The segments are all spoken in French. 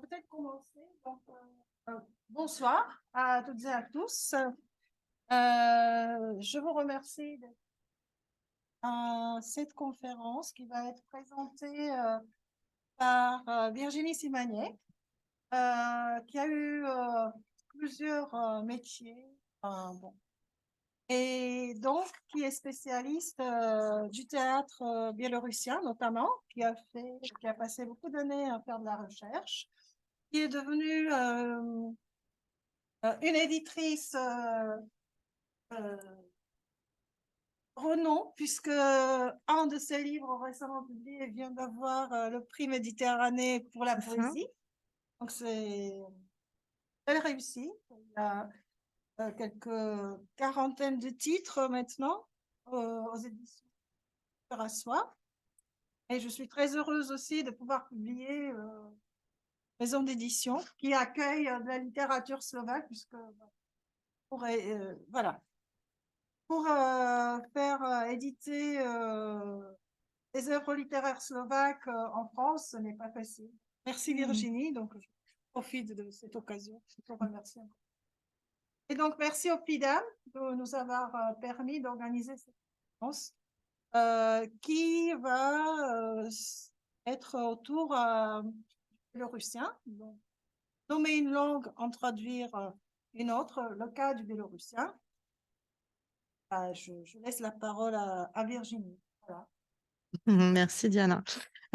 Peut-être commencer. Bonsoir à toutes et à tous. Je vous remercie à cette conférence qui va être présentée par Virginie Simagnet, qui a eu plusieurs métiers. Bon. Et donc, qui est spécialiste du théâtre biélorussien, notamment, qui a passé beaucoup d'années à faire de la recherche, qui est devenue une éditrice euh, renom, puisque un de ses livres récemment publié vient d'avoir le prix Méditerranée pour la poésie. Donc, c'est elle réussit. Il y a quelques quarantaines de titres maintenant aux éditions à soi. Et je suis très heureuse aussi de pouvoir publier maison d'édition qui accueille de la littérature slovaque, puisque voilà, pour faire éditer les œuvres littéraires slovaques en France, ce n'est pas facile. Merci Virginie, donc je profite de cette occasion pour remercier. Et donc merci au PIDAM de nous avoir permis d'organiser cette conférence qui va être autour biélorussien. Donc, nommer une langue, en traduire une autre, le cas du biélorussien. Je laisse la parole à Virginie. Voilà. Merci Diana.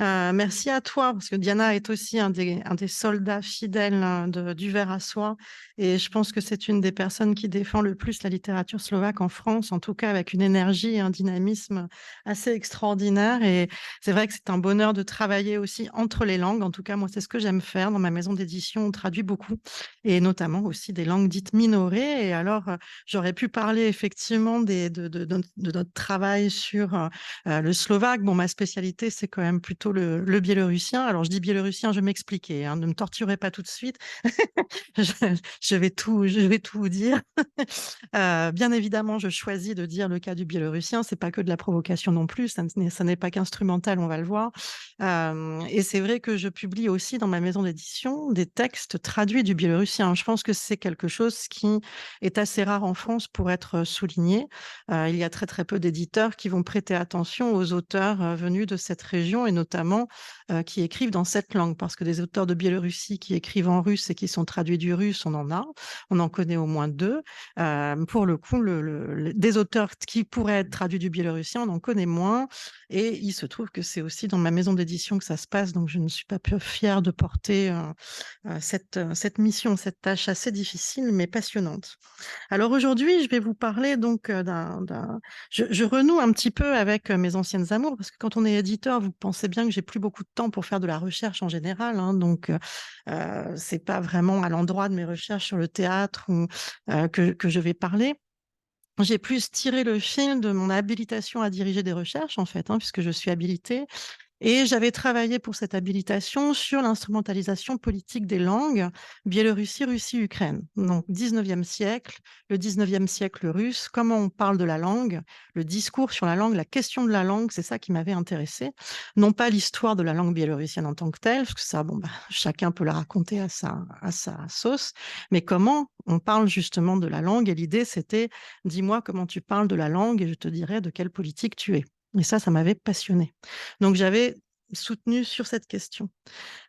Merci à toi, parce que Diana est aussi un des soldats fidèles du Ver à soie. Et je pense que c'est une des personnes qui défend le plus la littérature slovaque en France, en tout cas avec une énergie et un dynamisme assez extraordinaire. Et c'est vrai que c'est un bonheur de travailler aussi entre les langues. En tout cas, moi, c'est ce que j'aime faire. Dans ma maison d'édition, on traduit beaucoup, et notamment aussi des langues dites minorées. Et alors, j'aurais pu parler effectivement de notre travail sur le slovaque. Bon, ma spécialité, c'est quand même plutôt le biélorussien. Alors, je dis biélorussien, je vais m'expliquer, hein, ne me torturez pas tout de suite. je, je vais tout vous dire. Bien évidemment, je choisis de dire le cas du biélorussien. C'est pas que de la provocation non plus. Ça n'est pas qu'instrumental, on va le voir. Et c'est vrai que je publie aussi dans ma maison d'édition des textes traduits du biélorussien. Je pense que c'est quelque chose qui est assez rare en France pour être souligné. Il y a très très peu d'éditeurs qui vont prêter attention aux auteurs venus de cette région, et notamment qui écrivent dans cette langue, parce que des auteurs de Biélorussie qui écrivent en russe et qui sont traduits du russe, on en a. On en connaît au moins deux. Pour le coup, des auteurs qui pourraient être traduits du biélorussien, on en connaît moins. Et il se trouve que c'est aussi dans ma maison d'édition que ça se passe, donc je ne suis pas peu fière de porter cette mission, cette tâche assez difficile mais passionnante. Alors aujourd'hui, je vais vous parler donc je renoue un petit peu avec mes anciennes amours, parce que quand on est éditeur, vous pensez bien que j'ai plus beaucoup de temps pour faire de la recherche en général, hein, donc c'est pas vraiment à l'endroit de mes recherches sur le théâtre que je vais parler. J'ai plus tiré le fil de mon habilitation à diriger des recherches, en fait, hein, puisque je suis habilitée. Et j'avais travaillé pour cette habilitation sur l'instrumentalisation politique des langues Biélorussie, Russie, Ukraine. Donc, 19e siècle, le 19e siècle russe, comment on parle de la langue, le discours sur la langue, la question de la langue, c'est ça qui m'avait intéressée. Non pas l'histoire de la langue biélorussienne en tant que telle, parce que ça, bon, bah, chacun peut la raconter à sa sauce, mais comment on parle justement de la langue. Et l'idée, c'était, dis-moi comment tu parles de la langue et je te dirai de quelle politique tu es. Et ça m'avait passionnée. Donc, j'avais soutenu sur cette question.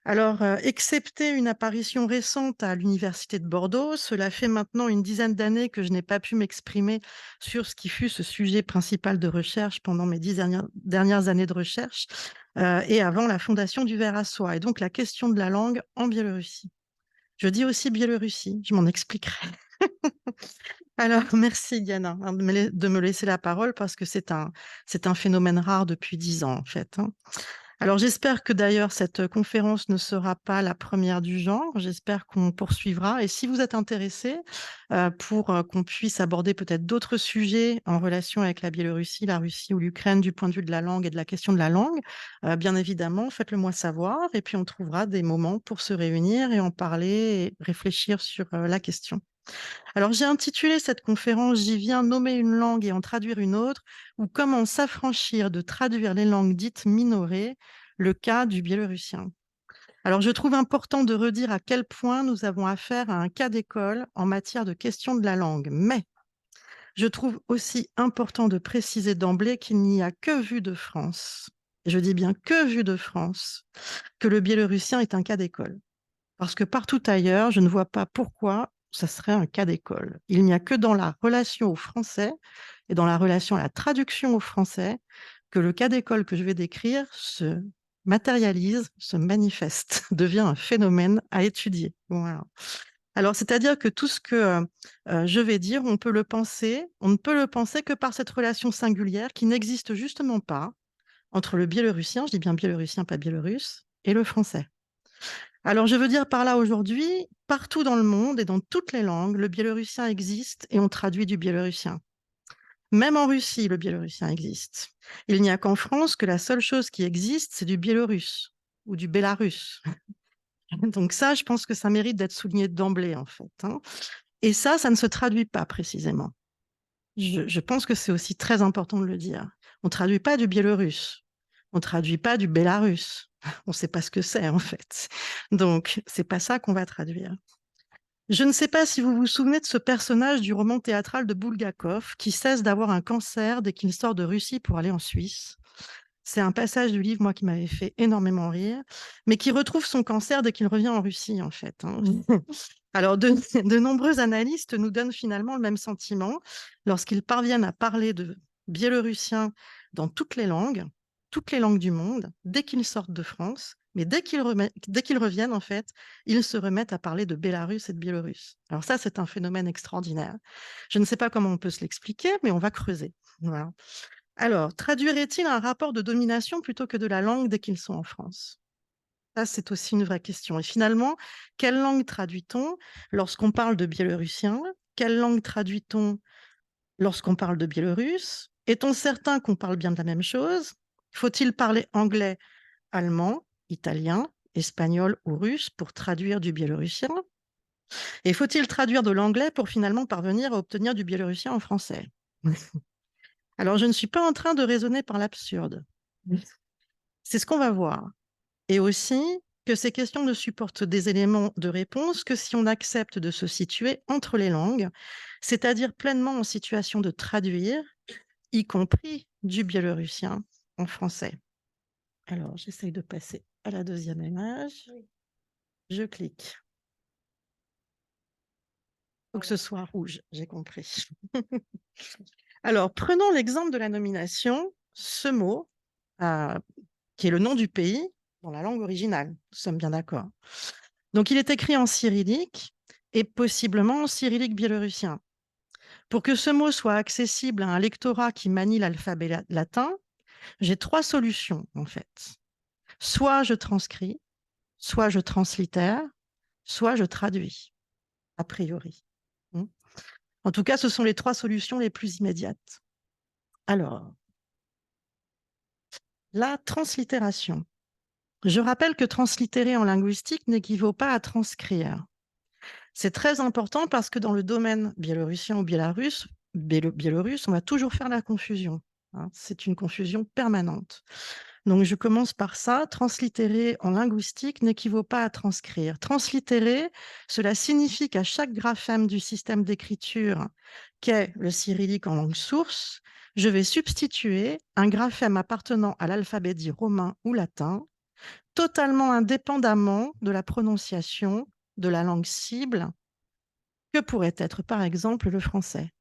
Alors, excepté une apparition récente à l'Université de Bordeaux, cela fait maintenant une dizaine d'années que je n'ai pas pu m'exprimer sur ce qui fut ce sujet principal de recherche pendant mes 10 dernières années de recherche, et avant la fondation du Ver à soie, et donc la question de la langue en Biélorussie. Je dis aussi Biélorussie, je m'en expliquerai. Alors, merci Diana, hein, de me laisser la parole, parce que c'est un phénomène rare depuis 10 ans, en fait, hein. Alors, j'espère que d'ailleurs cette conférence ne sera pas la première du genre. J'espère qu'on poursuivra. Et si vous êtes intéressés pour qu'on puisse aborder peut-être d'autres sujets en relation avec la Biélorussie, la Russie ou l'Ukraine du point de vue de la langue et de la question de la langue, bien évidemment, faites-le moi savoir. Et puis, on trouvera des moments pour se réunir et en parler et réfléchir sur la question. Alors, j'ai intitulé cette conférence «J'y viens nommer une langue et en traduire une autre, ou comment s'affranchir de traduire les langues dites minorées, le cas du biélorussien». Alors, je trouve important de redire à quel point nous avons affaire à un cas d'école en matière de question de la langue. Mais je trouve aussi important de préciser d'emblée qu'il n'y a que vu de France, et je dis bien que vu de France, que le biélorussien est un cas d'école. Parce que partout ailleurs, je ne vois pas pourquoi ça serait un cas d'école. Il n'y a que dans la relation au français et dans la relation à la traduction au français que le cas d'école que je vais décrire se matérialise, se manifeste, devient un phénomène à étudier. Voilà. Alors, c'est-à-dire que tout ce que je vais dire, on peut le penser, on ne peut le penser que par cette relation singulière qui n'existe justement pas entre le biélorussien, je dis bien biélorussien, pas biélorusse, et le français. Alors, je veux dire par là aujourd'hui, partout dans le monde et dans toutes les langues, le biélorussien existe et on traduit du biélorussien. Même en Russie, le biélorussien existe. Il n'y a qu'en France que la seule chose qui existe, c'est du biélorusse ou du bélarus. Donc ça, je pense que ça mérite d'être souligné d'emblée, en fait, hein. Et ça ne se traduit pas précisément. Je pense que c'est aussi très important de le dire. On ne traduit pas du biélorusse, on ne traduit pas du bélarus. On ne sait pas ce que c'est, en fait. Donc, c'est pas ça qu'on va traduire. Je ne sais pas si vous vous souvenez de ce personnage du roman théâtral de Bulgakov qui cesse d'avoir un cancer dès qu'il sort de Russie pour aller en Suisse. C'est un passage du livre, moi, qui m'avait fait énormément rire, mais qui retrouve son cancer dès qu'il revient en Russie, en fait, hein. Alors, de nombreux analystes nous donnent finalement le même sentiment lorsqu'ils parviennent à parler de biélorussien dans toutes les langues du monde, dès qu'ils sortent de France, mais dès qu'ils reviennent, en fait, ils se remettent à parler de Bélarus et de Biélorusse. Alors ça, c'est un phénomène extraordinaire. Je ne sais pas comment on peut se l'expliquer, mais on va creuser. Voilà. Alors, traduirait-il un rapport de domination plutôt que de la langue dès qu'ils sont en France? Ça, c'est aussi une vraie question. Et finalement, quelle langue traduit-on lorsqu'on parle de biélorussien? Quelle langue traduit-on lorsqu'on parle de biélorusse? Est-on certain qu'on parle bien de la même chose? Faut-il parler anglais, allemand, italien, espagnol ou russe pour traduire du biélorussien? Et faut-il traduire de l'anglais pour finalement parvenir à obtenir du biélorussien en français? Alors, je ne suis pas en train de raisonner par l'absurde. C'est ce qu'on va voir. Et aussi que ces questions ne supportent des éléments de réponse que si on accepte de se situer entre les langues, c'est-à-dire pleinement en situation de traduire, y compris du biélorussien en français. Alors, j'essaye de passer à la deuxième image. Je clique. Il faut que ce soit rouge, j'ai compris. Alors, prenons l'exemple de la nomination. Ce mot, qui est le nom du pays dans la langue originale. Nous sommes bien d'accord. Donc, il est écrit en cyrillique et possiblement en cyrillique biélorussien. Pour que ce mot soit accessible à un lectorat qui manie l'alphabet latin, j'ai trois solutions, en fait. Soit je transcris, soit je translittère, soit je traduis, a priori. En tout cas, ce sont les trois solutions les plus immédiates. Alors, la translittération. Je rappelle que translittérer en linguistique n'équivaut pas à transcrire. C'est très important parce que dans le domaine biélorussien ou biélorusse, on va toujours faire la confusion, hein. C'est une confusion permanente. Donc, je commence par ça. Translittérer en linguistique n'équivaut pas à transcrire. Translittérer, cela signifie qu'à chaque graphème du système d'écriture qu'est le cyrillique en langue source, je vais substituer un graphème appartenant à l'alphabet dit romain ou latin, totalement indépendamment de la prononciation de la langue cible, que pourrait être par exemple le français,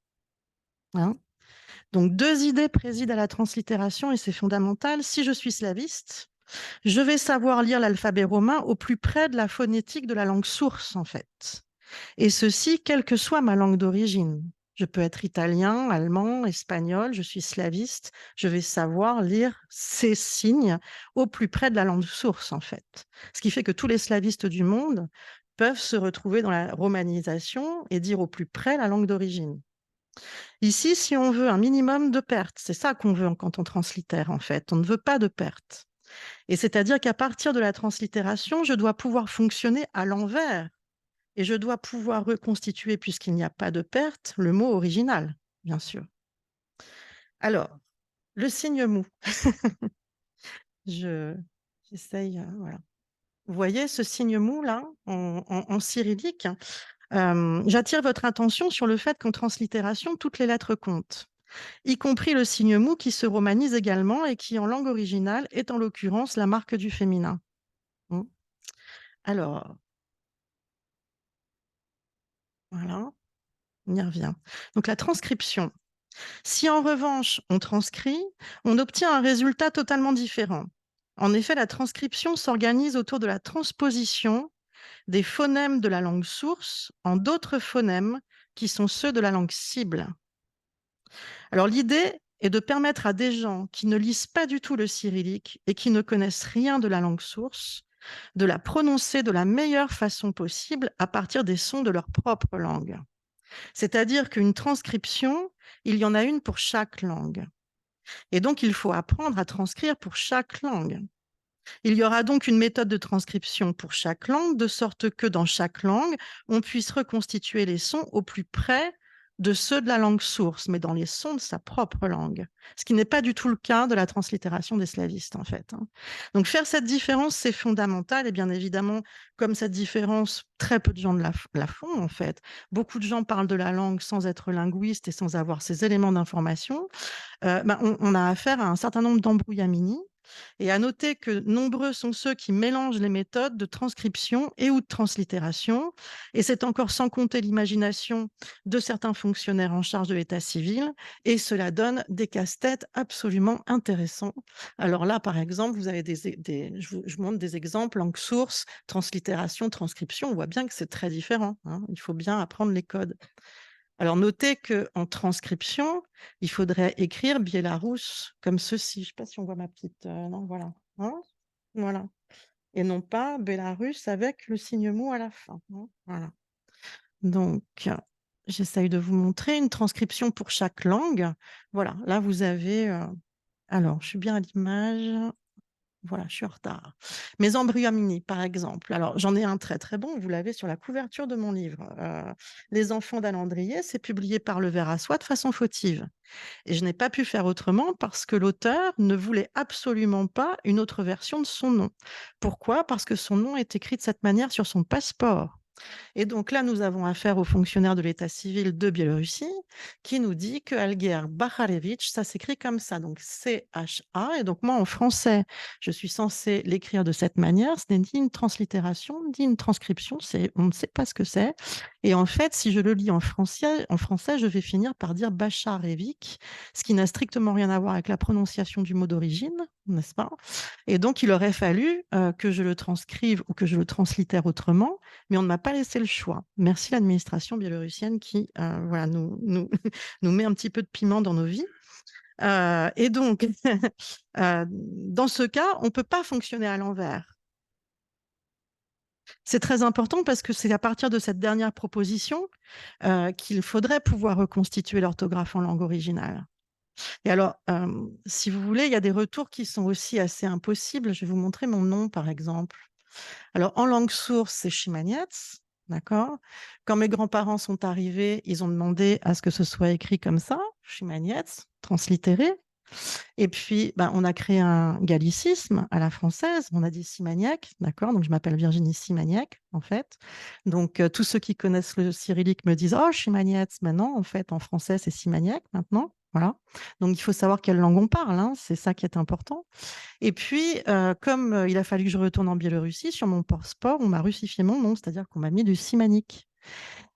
hein. Donc, deux idées président à la translittération et c'est fondamental. Si je suis slaviste, je vais savoir lire l'alphabet romain au plus près de la phonétique de la langue source, en fait. Et ceci, quelle que soit ma langue d'origine. Je peux être italien, allemand, espagnol, je suis slaviste, je vais savoir lire ces signes au plus près de la langue source, en fait. Ce qui fait que tous les slavistes du monde peuvent se retrouver dans la romanisation et dire au plus près la langue d'origine. Ici, si on veut un minimum de pertes, c'est ça qu'on veut quand on translittère, en fait. On ne veut pas de pertes. Et c'est-à-dire qu'à partir de la translittération, je dois pouvoir fonctionner à l'envers et je dois pouvoir reconstituer, puisqu'il n'y a pas de perte, le mot original, bien sûr. Alors, le signe mou. J'essaye, voilà. Vous voyez ce signe mou là, en cyrillique? J'attire votre attention sur le fait qu'en translittération, toutes les lettres comptent, y compris le signe mou qui se romanise également et qui, en langue originale, est en l'occurrence la marque du féminin. Mmh. Alors, voilà, on y revient. Donc la transcription. Si en revanche on transcrit, on obtient un résultat totalement différent. En effet, la transcription s'organise autour de la transposition des phonèmes de la langue source en d'autres phonèmes qui sont ceux de la langue cible. Alors l'idée est de permettre à des gens qui ne lisent pas du tout le cyrillique et qui ne connaissent rien de la langue source de la prononcer de la meilleure façon possible à partir des sons de leur propre langue. C'est-à-dire qu'une transcription, il y en a une pour chaque langue. Et donc, il faut apprendre à transcrire pour chaque langue. Il y aura donc une méthode de transcription pour chaque langue, de sorte que dans chaque langue, on puisse reconstituer les sons au plus près de ceux de la langue source, mais dans les sons de sa propre langue. Ce qui n'est pas du tout le cas de la translittération des slavistes, en fait. Donc faire cette différence, c'est fondamental, et bien évidemment, comme cette différence, très peu de gens la font, en fait. Beaucoup de gens parlent de la langue sans être linguistes et sans avoir ces éléments d'information. On a affaire à un certain nombre d'embrouillamini. Et à noter que nombreux sont ceux qui mélangent les méthodes de transcription et ou de translittération. Et c'est encore sans compter l'imagination de certains fonctionnaires en charge de l'état civil. Et cela donne des casse-têtes absolument intéressants. Alors là, par exemple, vous avez je vous montre des exemples, langue source, translittération, transcription. On voit bien que c'est très différent, hein. Il faut bien apprendre les codes. Alors, notez qu'en transcription, il faudrait écrire Biélarus comme ceci. Je ne sais pas si on voit ma petite... non, voilà. Hein, voilà. Et non pas Bélarus avec le signe mot à la fin, hein, voilà. Donc, j'essaye de vous montrer une transcription pour chaque langue. Voilà, là, vous avez... alors, je suis bien à l'image. Voilà, je suis en retard. Mes embryomini, par exemple. Alors, j'en ai un très, très bon. Vous l'avez sur la couverture de mon livre. Les enfants d'Alandrier, c'est publié par Le Ver à Soie de façon fautive. Et je n'ai pas pu faire autrement parce que l'auteur ne voulait absolument pas une autre version de son nom. Pourquoi? Parce que son nom est écrit de cette manière sur son passeport. Et donc là, nous avons affaire au fonctionnaire de l'état civil de Biélorussie qui nous dit que Alger Bakharevitch, ça s'écrit comme ça, donc C-H-A. Et donc moi, en français, je suis censée l'écrire de cette manière. Ce n'est ni une translittération, ni une transcription. On ne sait pas ce que c'est. Et en fait, si je le lis en français, je vais finir par dire Bacharevik, ce qui n'a strictement rien à voir avec la prononciation du mot d'origine, n'est-ce pas? Et donc, il aurait fallu que je le transcrive ou que je le translittère autrement, mais on ne m'a pas laissé le choix. Merci l'administration biélorussienne qui voilà, nous met un petit peu de piment dans nos vies. Et donc, dans ce cas, on ne peut pas fonctionner à l'envers. C'est très important parce que c'est à partir de cette dernière proposition qu'il faudrait pouvoir reconstituer l'orthographe en langue originale. Et alors, si vous voulez, il y a des retours qui sont aussi assez impossibles. Je vais vous montrer mon nom, par exemple. Alors, en langue source, c'est Chimanietz, d'accord? Quand mes grands-parents sont arrivés, ils ont demandé à ce que ce soit écrit comme ça, Chimanietz, translittéré. Et puis, on a créé un gallicisme à la française. On a dit Simagnac, d'accord? Donc, je m'appelle Virginie Simagnac, en fait. Donc, tous ceux qui connaissent le cyrillique me disent oh, Chimanietz. Maintenant, en fait, en français, c'est Simagnac maintenant. Voilà. Donc, il faut savoir quelle langue on parle, hein. C'est ça qui est important. Et puis, comme il a fallu que je retourne en Biélorussie, sur mon passeport, on m'a russifié mon nom, c'est-à-dire qu'on m'a mis du Simanic.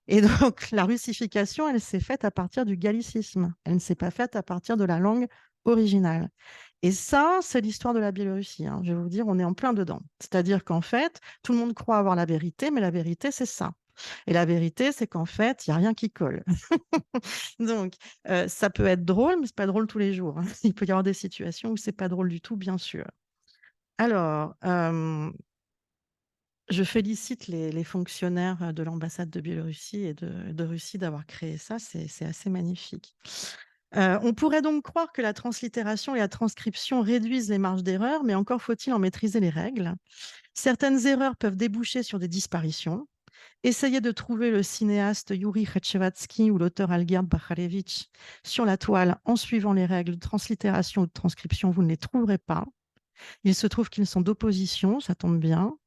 Et donc, la russification, elle s'est faite à partir du gallicisme. Elle ne s'est pas faite à partir de la langue originale. Et ça, c'est l'histoire de la Biélorussie, hein. Je vais vous dire, on est en plein dedans. C'est-à-dire qu'en fait, tout le monde croit avoir la vérité, mais la vérité, c'est ça. Et la vérité, c'est qu'en fait, il n'y a rien qui colle. Donc, ça peut être drôle, mais ce n'est pas drôle tous les jours, hein. Il peut y avoir des situations où ce n'est pas drôle du tout, bien sûr. Alors, je félicite les fonctionnaires de l'ambassade de Biélorussie et de Russie d'avoir créé ça. C'est assez magnifique. On pourrait donc croire que la translittération et la transcription réduisent les marges d'erreur, mais encore faut-il en maîtriser les règles. Certaines erreurs peuvent déboucher sur des disparitions. Essayez de trouver le cinéaste Yuri Khetchevatsky ou l'auteur Algerd Bakharevitch sur la toile en suivant les règles de translittération ou de transcription, vous ne les trouverez pas. Il se trouve qu'ils sont d'opposition, ça tombe bien.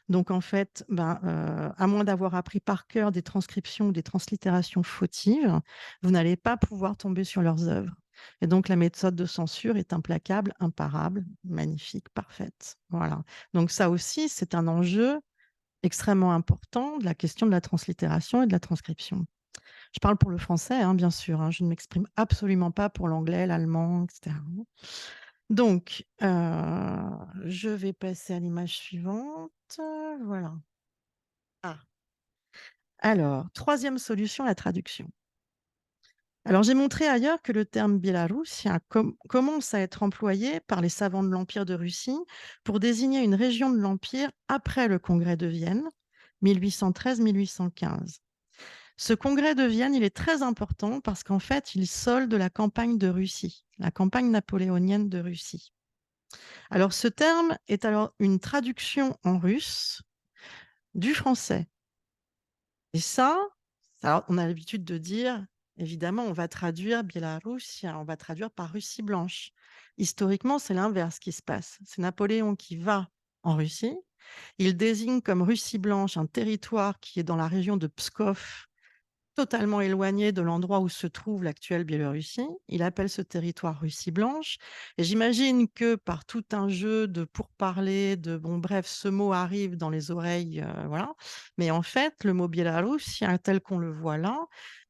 Donc en fait, à moins d'avoir appris par cœur des transcriptions ou des translittérations fautives, vous n'allez pas pouvoir tomber sur leurs œuvres. Et donc la méthode de censure est implacable, imparable, magnifique, parfaite. Voilà. Donc ça aussi, c'est un enjeu extrêmement important de la question de la translittération et de la transcription. Je parle pour le français, hein, bien sûr, hein, je ne m'exprime absolument pas pour l'anglais, l'allemand, etc. Donc, je vais passer à l'image suivante. Voilà. Ah, alors, troisième solution, la traduction. Alors, j'ai montré ailleurs que le terme biélorusse commence à être employé par les savants de l'Empire de Russie pour désigner une région de l'Empire après le congrès de Vienne, 1813-1815. Ce congrès de Vienne, il est très important parce qu'en fait, il solde la campagne de Russie, la campagne napoléonienne de Russie. Alors, ce terme est alors une traduction en russe du français. Et ça, alors on a l'habitude de dire, évidemment, on va traduire Biélorusse, on va traduire par Russie blanche. Historiquement, c'est l'inverse qui se passe. C'est Napoléon qui va en Russie. Il désigne comme Russie blanche un territoire qui est dans la région de Pskov, totalement éloigné de l'endroit où se trouve l'actuelle Biélorussie. Il appelle ce territoire Russie blanche. Et j'imagine que par tout un jeu de pourparlers, bon bref, ce mot arrive dans les oreilles, voilà. Mais en fait, le mot Biélorusse, tel qu'on le voit là,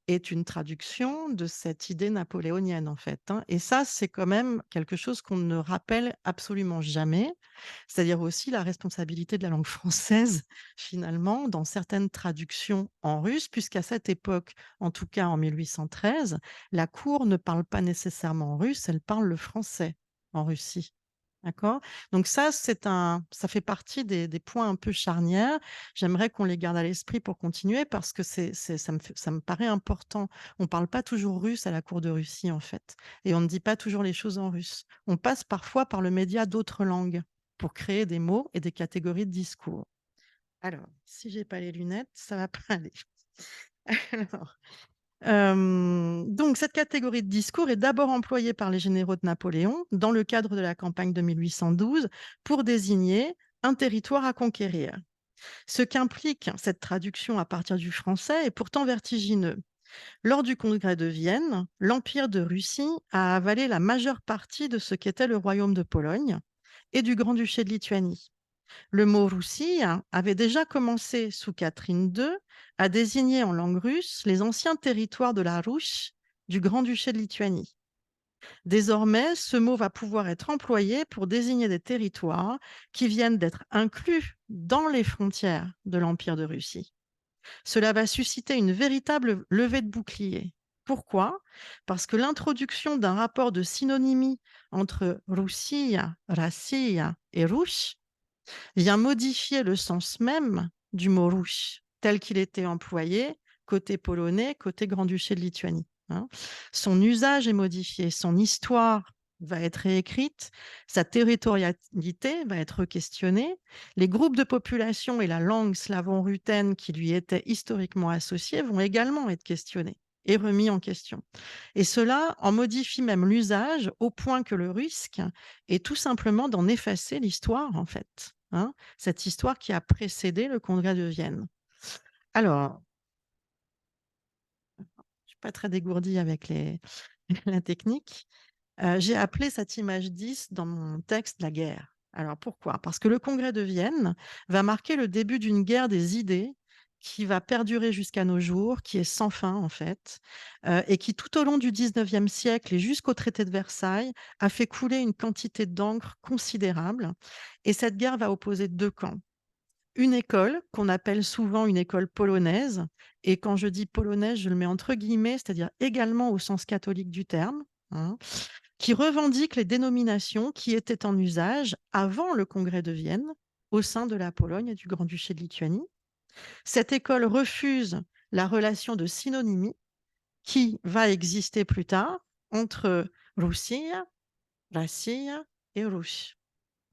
est une traduction de cette idée napoléonienne, en fait, hein. Et ça, c'est quand même quelque chose qu'on ne rappelle absolument jamais. C'est-à-dire aussi la responsabilité de la langue française, finalement, dans certaines traductions en russe, puisqu'à cette époque, en tout cas en 1813, la cour ne parle pas nécessairement en russe, elle parle le français en Russie. D'accord? Donc ça, ça fait partie des points un peu charnières. J'aimerais qu'on les garde à l'esprit pour continuer parce que ça me paraît important. On ne parle pas toujours russe à la cour de Russie, en fait. Et on ne dit pas toujours les choses en russe. On passe parfois par le média d'autres langues pour créer des mots et des catégories de discours. Alors, si j'ai pas les lunettes, ça va pas aller. Alors, donc cette catégorie de discours est d'abord employée par les généraux de Napoléon dans le cadre de la campagne de 1812 pour désigner un territoire à conquérir. Ce qu'implique cette traduction à partir du français est pourtant vertigineux. Lors du congrès de Vienne, l'Empire de Russie a avalé la majeure partie de ce qu'était le royaume de Pologne et du Grand-Duché de Lituanie. Le mot Roussie avait déjà commencé sous Catherine II à désigner en langue russe les anciens territoires de la Ruche du Grand-Duché de Lituanie. Désormais, ce mot va pouvoir être employé pour désigner des territoires qui viennent d'être inclus dans les frontières de l'Empire de Russie. Cela va susciter une véritable levée de bouclier. Pourquoi? Parce que l'introduction d'un rapport de synonymie entre Roussia, Rassia et Ruche vient modifier le sens même du mot russe tel qu'il était employé côté polonais, côté Grand-Duché de Lituanie, hein. Son usage est modifié, son histoire va être réécrite, sa territorialité va être questionnée, les groupes de population et la langue slavon-rutène qui lui étaient historiquement associés vont également être questionnés et remis en question. Et cela en modifie même l'usage au point que le risque est tout simplement d'en effacer l'histoire, en fait, hein, cette histoire qui a précédé le congrès de Vienne. Alors, je ne suis pas très dégourdie avec la technique. J'ai appelé cette image 10 dans mon texte la guerre. Alors pourquoi? Parce que le congrès de Vienne va marquer le début d'une guerre des idées qui va perdurer jusqu'à nos jours, qui est sans fin en fait, et qui tout au long du 19e siècle et jusqu'au traité de Versailles a fait couler une quantité d'encre considérable. Et cette guerre va opposer deux camps. Une école qu'on appelle souvent une école polonaise, et quand je dis polonaise, je le mets entre guillemets, c'est-à-dire également au sens catholique du terme, hein, qui revendique les dénominations qui étaient en usage avant le congrès de Vienne au sein de la Pologne et du Grand-Duché de Lituanie. Cette école refuse la relation de synonymie qui va exister plus tard entre Russia, Rassia et Russe,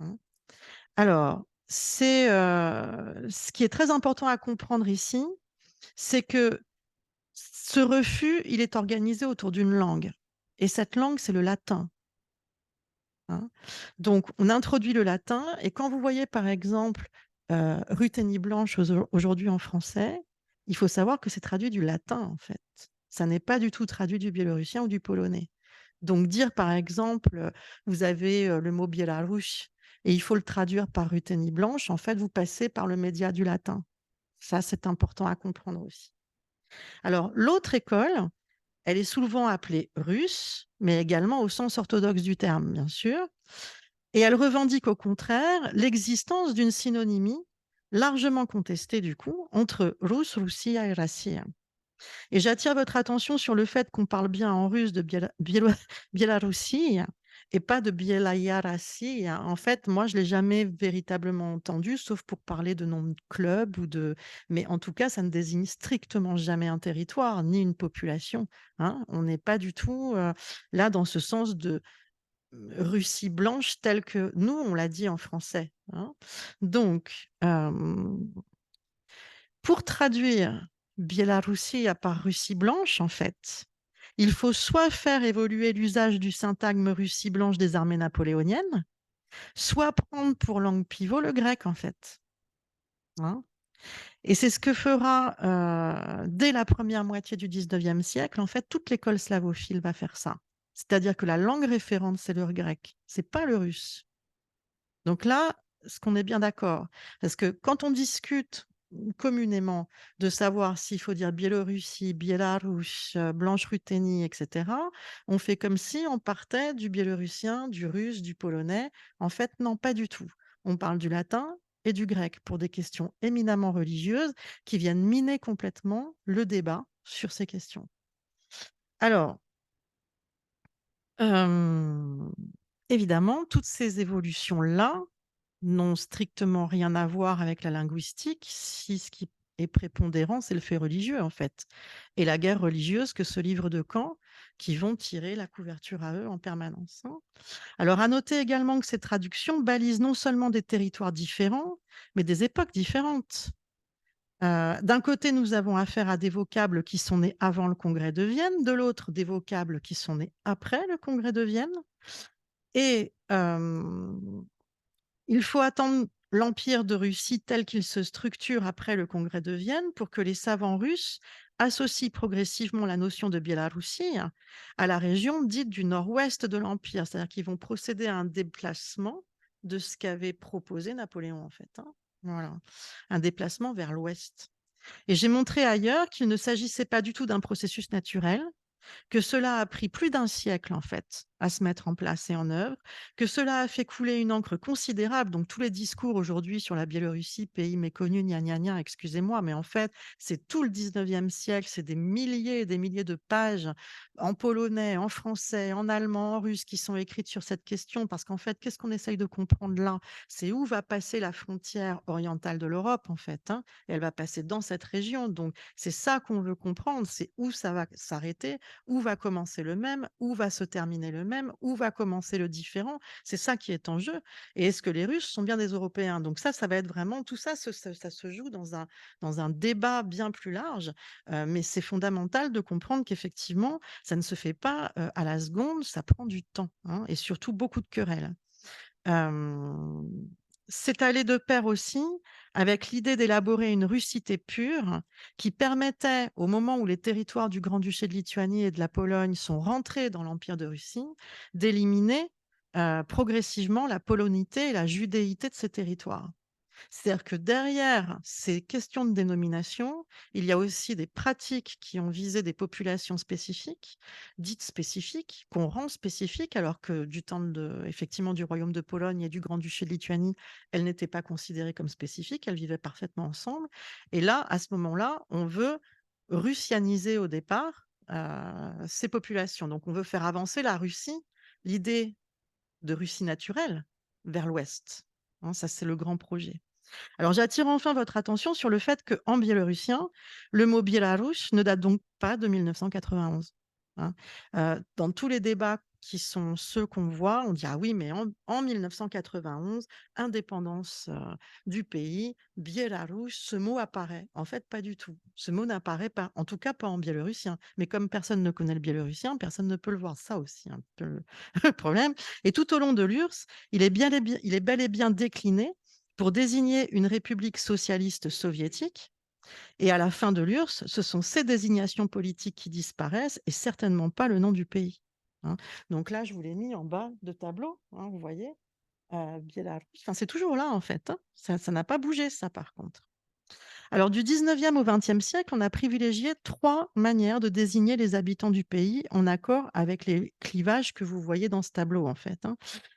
hein. Alors, ce qui est très important à comprendre ici, c'est que ce refus, il est organisé autour d'une langue. Et cette langue, c'est le latin, hein. Donc, on introduit le latin, et quand vous voyez, par exemple, Ruthénie blanche aujourd'hui en français, il faut savoir que c'est traduit du latin, en fait. Ça n'est pas du tout traduit du biélorussien ou du polonais. Donc dire, par exemple, vous avez le mot Biélarouche et il faut le traduire par Ruthénie blanche, en fait, vous passez par le média du latin. Ça, c'est important à comprendre aussi. Alors, l'autre école, elle est souvent appelée russe, mais également au sens orthodoxe du terme, bien sûr. Et elle revendique au contraire l'existence d'une synonymie largement contestée, du coup, entre Rus, Russia et Rassia. Et j'attire votre attention sur le fait qu'on parle bien en russe de Biélorussie et pas de Bielaya Rassi. En fait, moi, je l'ai jamais véritablement entendu, sauf pour parler de nom de club ou de. Mais en tout cas, ça ne désigne strictement jamais un territoire ni une population, hein. On n'est pas du tout là dans ce sens de Russie blanche telle que nous, on l'a dit en français, hein. Donc, pour traduire Biélorussie par Russie blanche, en fait, il faut soit faire évoluer l'usage du syntagme Russie blanche des armées napoléoniennes, soit prendre pour langue pivot le grec, en fait, hein. Et c'est ce que fera, dès la première moitié du 19e siècle, en fait, toute l'école slavophile va faire ça. C'est-à-dire que la langue référente, c'est le grec, c'est pas le russe. Donc là, ce qu'on est bien d'accord, parce que quand on discute communément de savoir s'il faut dire Biélorussie, Biélarouche, Blanche-Ruthénie, etc., on fait comme si on partait du biélorussien, du russe, du polonais. En fait, non, pas du tout. On parle du latin et du grec pour des questions éminemment religieuses qui viennent miner complètement le débat sur ces questions. Alors, euh, évidemment, toutes ces évolutions-là n'ont strictement rien à voir avec la linguistique, si ce qui est prépondérant, c'est le fait religieux, en fait, et la guerre religieuse que ce livre de camp qui vont tirer la couverture à eux en permanence, hein. Alors, à noter également que ces traductions balisent non seulement des territoires différents, mais des époques différentes. D'un côté, nous avons affaire à des vocables qui sont nés avant le Congrès de Vienne, de l'autre, des vocables qui sont nés après le Congrès de Vienne. Et il faut attendre l'Empire de Russie tel qu'il se structure après le Congrès de Vienne pour que les savants russes associent progressivement la notion de Biélorussie à la région dite du nord-ouest de l'Empire. C'est-à-dire qu'ils vont procéder à un déplacement de ce qu'avait proposé Napoléon, en fait, hein. Voilà, un déplacement vers l'ouest. Et j'ai montré ailleurs qu'il ne s'agissait pas du tout d'un processus naturel, que cela a pris plus d'un siècle en fait à se mettre en place et en œuvre, que cela a fait couler une encre considérable. Donc tous les discours aujourd'hui sur la Biélorussie, pays méconnu, gna gna gna, excusez-moi, mais en fait c'est tout le 19e siècle, c'est des milliers et des milliers de pages en polonais, en français, en allemand, en russe qui sont écrites sur cette question, parce qu'en fait qu'est-ce qu'on essaye de comprendre là? C'est où va passer la frontière orientale de l'Europe en fait, hein. Et elle va passer dans cette région, donc c'est ça qu'on veut comprendre, c'est où ça va s'arrêter, où va commencer le même, où va se terminer le même, où va commencer le différent. C'est ça qui est en jeu. Et est-ce que les Russes sont bien des Européens? Donc ça va être vraiment, tout ça, ça se joue dans un débat bien plus large. Mais c'est fondamental de comprendre qu'effectivement, ça ne se fait pas à la seconde, ça prend du temps, hein, et surtout beaucoup de querelles. Hem, c'est allé de pair aussi avec l'idée d'élaborer une russité pure qui permettait, au moment où les territoires du Grand-Duché de Lituanie et de la Pologne sont rentrés dans l'Empire de Russie, d'éliminer, progressivement la polonité et la judéité de ces territoires. C'est-à-dire que derrière ces questions de dénomination, il y a aussi des pratiques qui ont visé des populations spécifiques, dites spécifiques, qu'on rend spécifiques, alors que du temps effectivement, du Royaume de Pologne et du Grand-Duché de Lituanie, elles n'étaient pas considérées comme spécifiques, elles vivaient parfaitement ensemble. Et là, à ce moment-là, on veut russianiser au départ ces populations. Donc, on veut faire avancer la Russie, l'idée de Russie naturelle, vers l'ouest, hein. Ça, c'est le grand projet. Alors, j'attire enfin votre attention sur le fait qu'en biélorussien, le mot Biélarouche ne date donc pas de 1991, hein. Dans tous les débats qui sont ceux qu'on voit, on dit: «Ah oui, mais en 1991, indépendance, du pays, Biélarouche, ce mot apparaît». En fait, pas du tout. Ce mot n'apparaît pas, en tout cas pas en biélorussien. Mais comme personne ne connaît le biélorussien, personne ne peut le voir. Ça aussi, un peu le le problème. Et tout au long de l'URSS, il est bel et bien décliné pour désigner une république socialiste soviétique. Et à la fin de l'URSS, ce sont ces désignations politiques qui disparaissent et certainement pas le nom du pays, hein. Donc là, je vous l'ai mis en bas de tableau, hein, vous voyez, Biélorusse. Enfin, c'est toujours là, en fait, hein. Ça n'a pas bougé, ça, par contre. Alors, du 19e au 20e siècle, on a privilégié trois manières de désigner les habitants du pays en accord avec les clivages que vous voyez dans ce tableau, en fait, hein.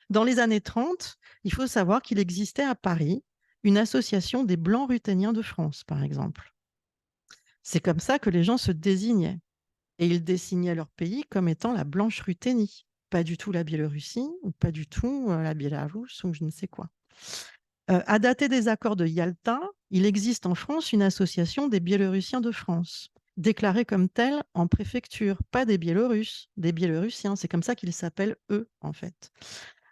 Dans les années 30, il faut savoir qu'il existait à Paris une association des Blancs ruthéniens de France, par exemple. C'est comme ça que les gens se désignaient et ils désignaient leur pays comme étant la Blanche Ruthénie, pas du tout la Biélorussie ou pas du tout la Biélorusse ou je ne sais quoi. À dater des accords de Yalta, il existe en France une association des Biélorussiens de France, déclarée comme telle en préfecture, pas des Biélorusses, des Biélorussiens. C'est comme ça qu'ils s'appellent eux, en fait.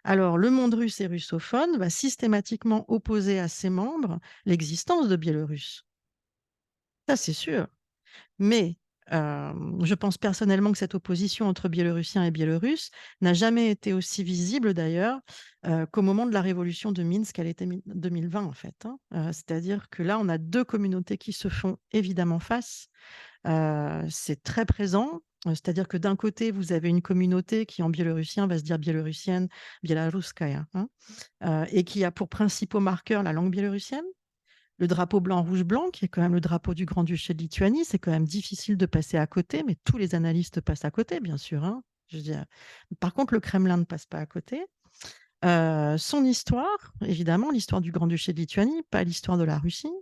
Alors, le monde russe et russophone va systématiquement opposer à ses membres l'existence de Biélorusses. Ça, c'est sûr. Mais je pense personnellement que cette opposition entre Biélorussiens et Biélorusses n'a jamais été aussi visible d'ailleurs qu'au moment de la révolution de Minsk à l'été 2020 en fait, hein. C'est-à-dire que là, on a deux communautés qui se font évidemment face. C'est très présent. C'est-à-dire que d'un côté, vous avez une communauté qui en biélorussien va se dire biélorussienne, biélarouskaya, hein, et qui a pour principaux marqueurs la langue biélorussienne, le drapeau blanc-rouge-blanc, qui est quand même le drapeau du Grand-Duché de Lituanie. C'est quand même difficile de passer à côté, mais tous les analystes passent à côté, bien sûr, hein. Je veux dire. Par contre, le Kremlin ne passe pas à côté. Son histoire, évidemment, l'histoire du Grand-Duché de Lituanie, pas l'histoire de la Russie,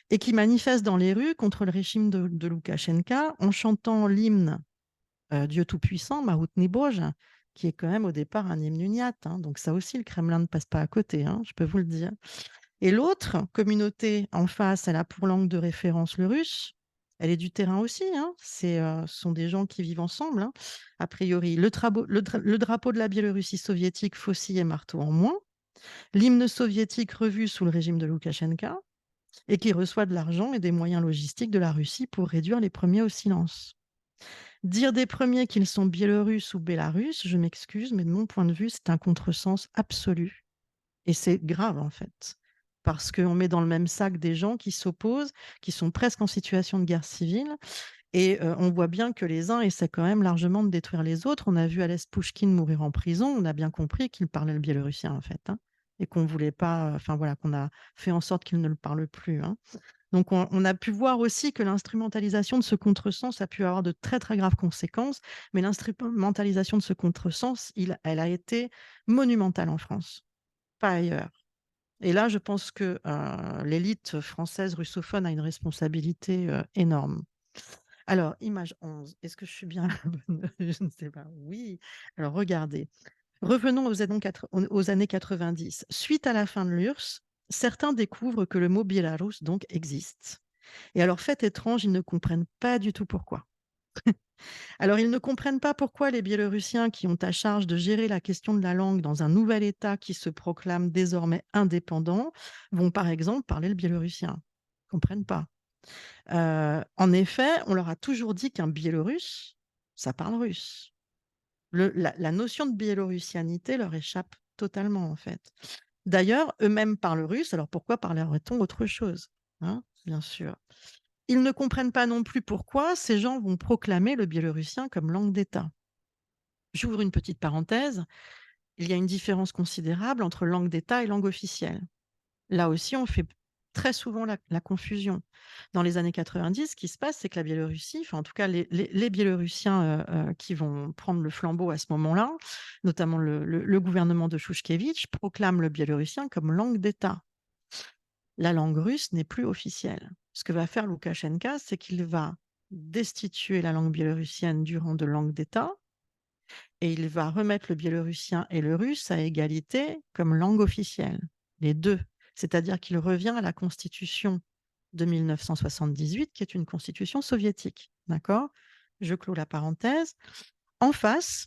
et qui manifeste dans les rues contre le régime de Loukachenka en chantant l'hymne Dieu Tout-Puissant, Marutny Boj, qui est quand même au départ un hymne uniate, hein. Donc ça aussi, le Kremlin ne passe pas à côté, hein, je peux vous le dire. Et l'autre communauté en face, elle a pour langue de référence le russe. Elle est du terrain aussi, hein. Ce sont des gens qui vivent ensemble, hein. A priori, le drapeau de la Biélorussie soviétique, faucille et marteau en moins. L'hymne soviétique revu sous le régime de Loukachenka et qui reçoit de l'argent et des moyens logistiques de la Russie pour réduire les premiers au silence. Dire des premiers qu'ils sont biélorusses ou bélarusses, je m'excuse, mais de mon point de vue, c'est un contresens absolu. Et c'est grave, en fait, parce qu'on met dans le même sac des gens qui s'opposent, qui sont presque en situation de guerre civile, et on voit bien que les uns essaient quand même largement de détruire les autres. On a vu Alès Pouchkine mourir en prison, on a bien compris qu'il parlait le biélorussien, en fait, hein, et qu'on voulait pas, enfin voilà, qu'on a fait en sorte qu'il ne le parle plus, hein. Donc on a pu voir aussi que l'instrumentalisation de ce contresens a pu avoir de très, très graves conséquences, mais l'instrumentalisation de ce contresens, elle a été monumentale en France, pas ailleurs. Et là, je pense que, l'élite française russophone a une responsabilité, énorme. Alors, image 11, est-ce que je suis bien à la bonne je ne sais pas. Oui. Alors regardez, revenons aux années 90. Suite à la fin de l'URSS, certains découvrent que le mot biélorusse donc existe. Et alors, fait étrange, ils ne comprennent pas du tout pourquoi. Alors, ils ne comprennent pas pourquoi les Biélorussiens qui ont à charge de gérer la question de la langue dans un nouvel État qui se proclame désormais indépendant vont, par exemple, parler le biélorussien. Ils ne comprennent pas. En effet, on leur a toujours dit qu'un Biélorusse, ça parle russe. La notion de biélorussianité leur échappe totalement, en fait. D'ailleurs, eux-mêmes parlent russe, alors pourquoi parlerait-on autre chose, hein, bien sûr. Ils ne comprennent pas non plus pourquoi ces gens vont proclamer le biélorussien comme langue d'État. J'ouvre une petite parenthèse. Il y a une différence considérable entre langue d'État et langue officielle. Là aussi, on fait très souvent la confusion. Dans les années 90, ce qui se passe, c'est que la Biélorussie, enfin en tout cas les Biélorussiens qui vont prendre le flambeau à ce moment-là, notamment le gouvernement de Chouchkevitch, proclame le biélorussien comme langue d'État. La langue russe n'est plus officielle. Ce que va faire Loukachenka, c'est qu'il va destituer la langue biélorussienne du rang de langue d'État et il va remettre le biélorussien et le russe à égalité comme langue officielle, les deux. C'est-à-dire qu'il revient à la constitution de 1978, qui est une constitution soviétique. D'accord? Je clôt la parenthèse. En face,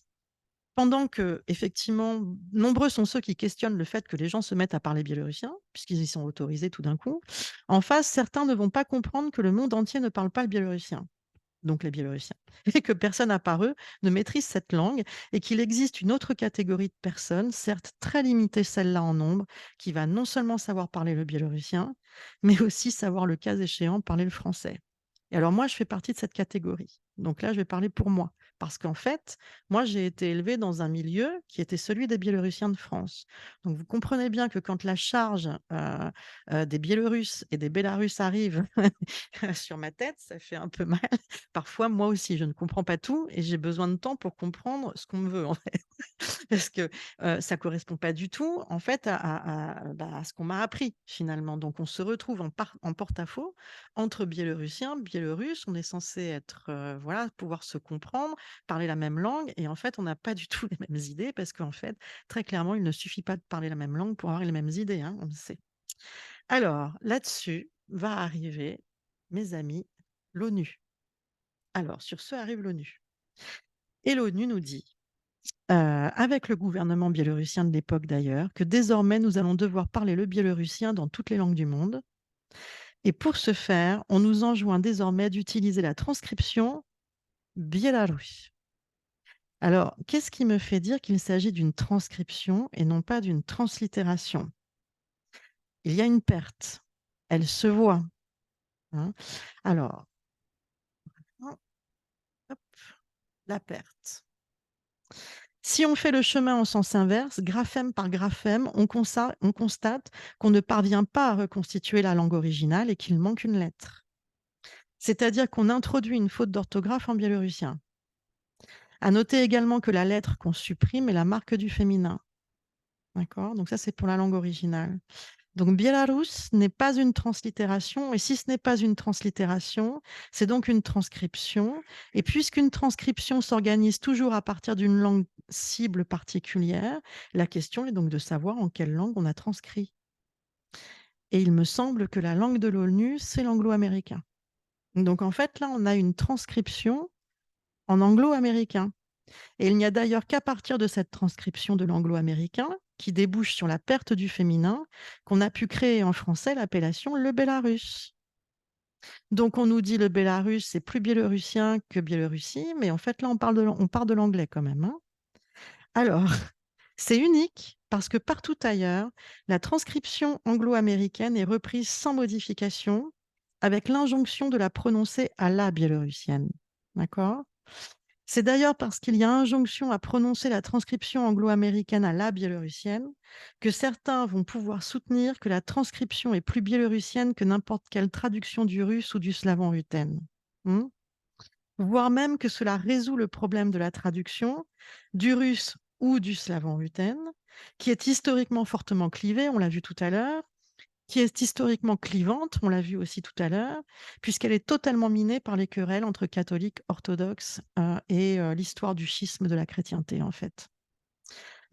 pendant que, effectivement, nombreux sont ceux qui questionnent le fait que les gens se mettent à parler biélorussien, puisqu'ils y sont autorisés tout d'un coup, en face, certains ne vont pas comprendre que le monde entier ne parle pas le biélorussien. donc les Biélorussiens, et que personne à part eux ne maîtrise cette langue et qu'il existe une autre catégorie de personnes, certes très limitée celle-là en nombre, qui va non seulement savoir parler le biélorussien, mais aussi savoir le cas échéant parler le français. Et alors moi, je fais partie de cette catégorie. Donc là, je vais parler pour moi. Parce qu'en fait, moi, j'ai été élevée dans un milieu qui était celui des Biélorussiens de France. Donc vous comprenez bien que quand la charge des Biélorusses et des Bélarusses arrive sur ma tête, ça fait un peu mal. Parfois, moi aussi, je ne comprends pas tout et j'ai besoin de temps pour comprendre ce qu'on me veut, en fait. Parce que ça correspond pas du tout, en fait, à ce qu'on m'a appris, finalement. Donc on se retrouve en porte-à-faux entre Biélorussiens, Biélorusses. On est censé être, voilà, pouvoir se comprendre, parler la même langue et en fait, on n'a pas du tout les mêmes idées parce qu'en fait, très clairement, il ne suffit pas de parler la même langue pour avoir les mêmes idées, hein, on le sait. Alors là-dessus va arriver, mes amis, l'ONU. Alors sur ce arrive l'ONU et l'ONU nous dit avec le gouvernement biélorussien de l'époque d'ailleurs, que désormais nous allons devoir parler le biélorussien dans toutes les langues du monde. Et pour ce faire, on nous enjoint désormais d'utiliser la transcription biélorusse. Alors, qu'est-ce qui me fait dire qu'il s'agit d'une transcription et non pas d'une translittération? Il y a une perte, elle se voit, hein. Alors, hop, la perte. Si on fait le chemin en sens inverse, graphème par graphème, on constate qu'on ne parvient pas à reconstituer la langue originale et qu'il manque une lettre. C'est-à-dire qu'on introduit une faute d'orthographe en biélorussien. À noter également que la lettre qu'on supprime est la marque du féminin. D'accord? Donc ça, c'est pour la langue originale. Donc Biélarus n'est pas une translittération, et si ce n'est pas une translittération, c'est donc une transcription. Et puisqu'une transcription s'organise toujours à partir d'une langue cible particulière, la question est donc de savoir en quelle langue on a transcrit. Et il me semble que la langue de l'ONU, c'est l'anglo-américain. Donc en fait, là, on a une transcription en anglo-américain. Et il n'y a d'ailleurs qu'à partir de cette transcription de l'anglo-américain, qui débouche sur la perte du féminin, qu'on a pu créer en français l'appellation le Bélarus. Donc on nous dit le Bélarus, c'est plus biélorussien que Biélorussie, mais en fait là on part de l'anglais quand même, hein. Alors, c'est unique parce que partout ailleurs, la transcription anglo-américaine est reprise sans modification, avec l'injonction de la prononcer à la biélorussienne. D'accord? C'est d'ailleurs parce qu'il y a injonction à prononcer la transcription anglo-américaine à la biélorussienne que certains vont pouvoir soutenir que la transcription est plus biélorussienne que n'importe quelle traduction du russe ou du slavon-rutène. Hmm. Voire même que cela résout le problème de la traduction du russe ou du slavon-rutène, qui est historiquement fortement clivé, on l'a vu tout à l'heure, qui est historiquement clivante, on l'a vu aussi tout à l'heure, puisqu'elle est totalement minée par les querelles entre catholiques, orthodoxes et l'histoire du schisme de la chrétienté, en fait.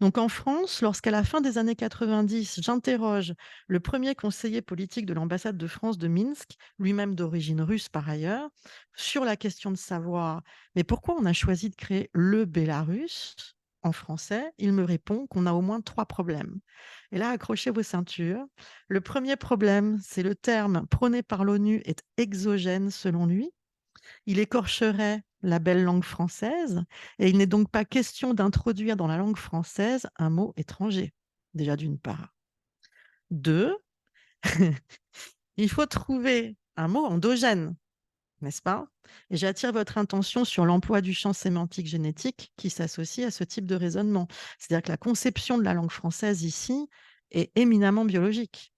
Donc en France, lorsqu'à la fin des années 90, j'interroge le premier conseiller politique de l'ambassade de France de Minsk, lui-même d'origine russe par ailleurs, sur la question de savoir, mais pourquoi on a choisi de créer le Bélarus en français, il me répond qu'on a au moins 3 problèmes. Et là, accrochez vos ceintures. Le premier problème, c'est le terme prôné par l'ONU est exogène selon lui. Il écorcherait la belle langue française et il n'est donc pas question d'introduire dans la langue française un mot étranger, déjà d'une part. Deux, il faut trouver un mot endogène, n'est-ce pas? Et j'attire votre attention sur l'emploi du champ sémantique génétique qui s'associe à ce type de raisonnement. C'est-à-dire que la conception de la langue française ici est éminemment biologique.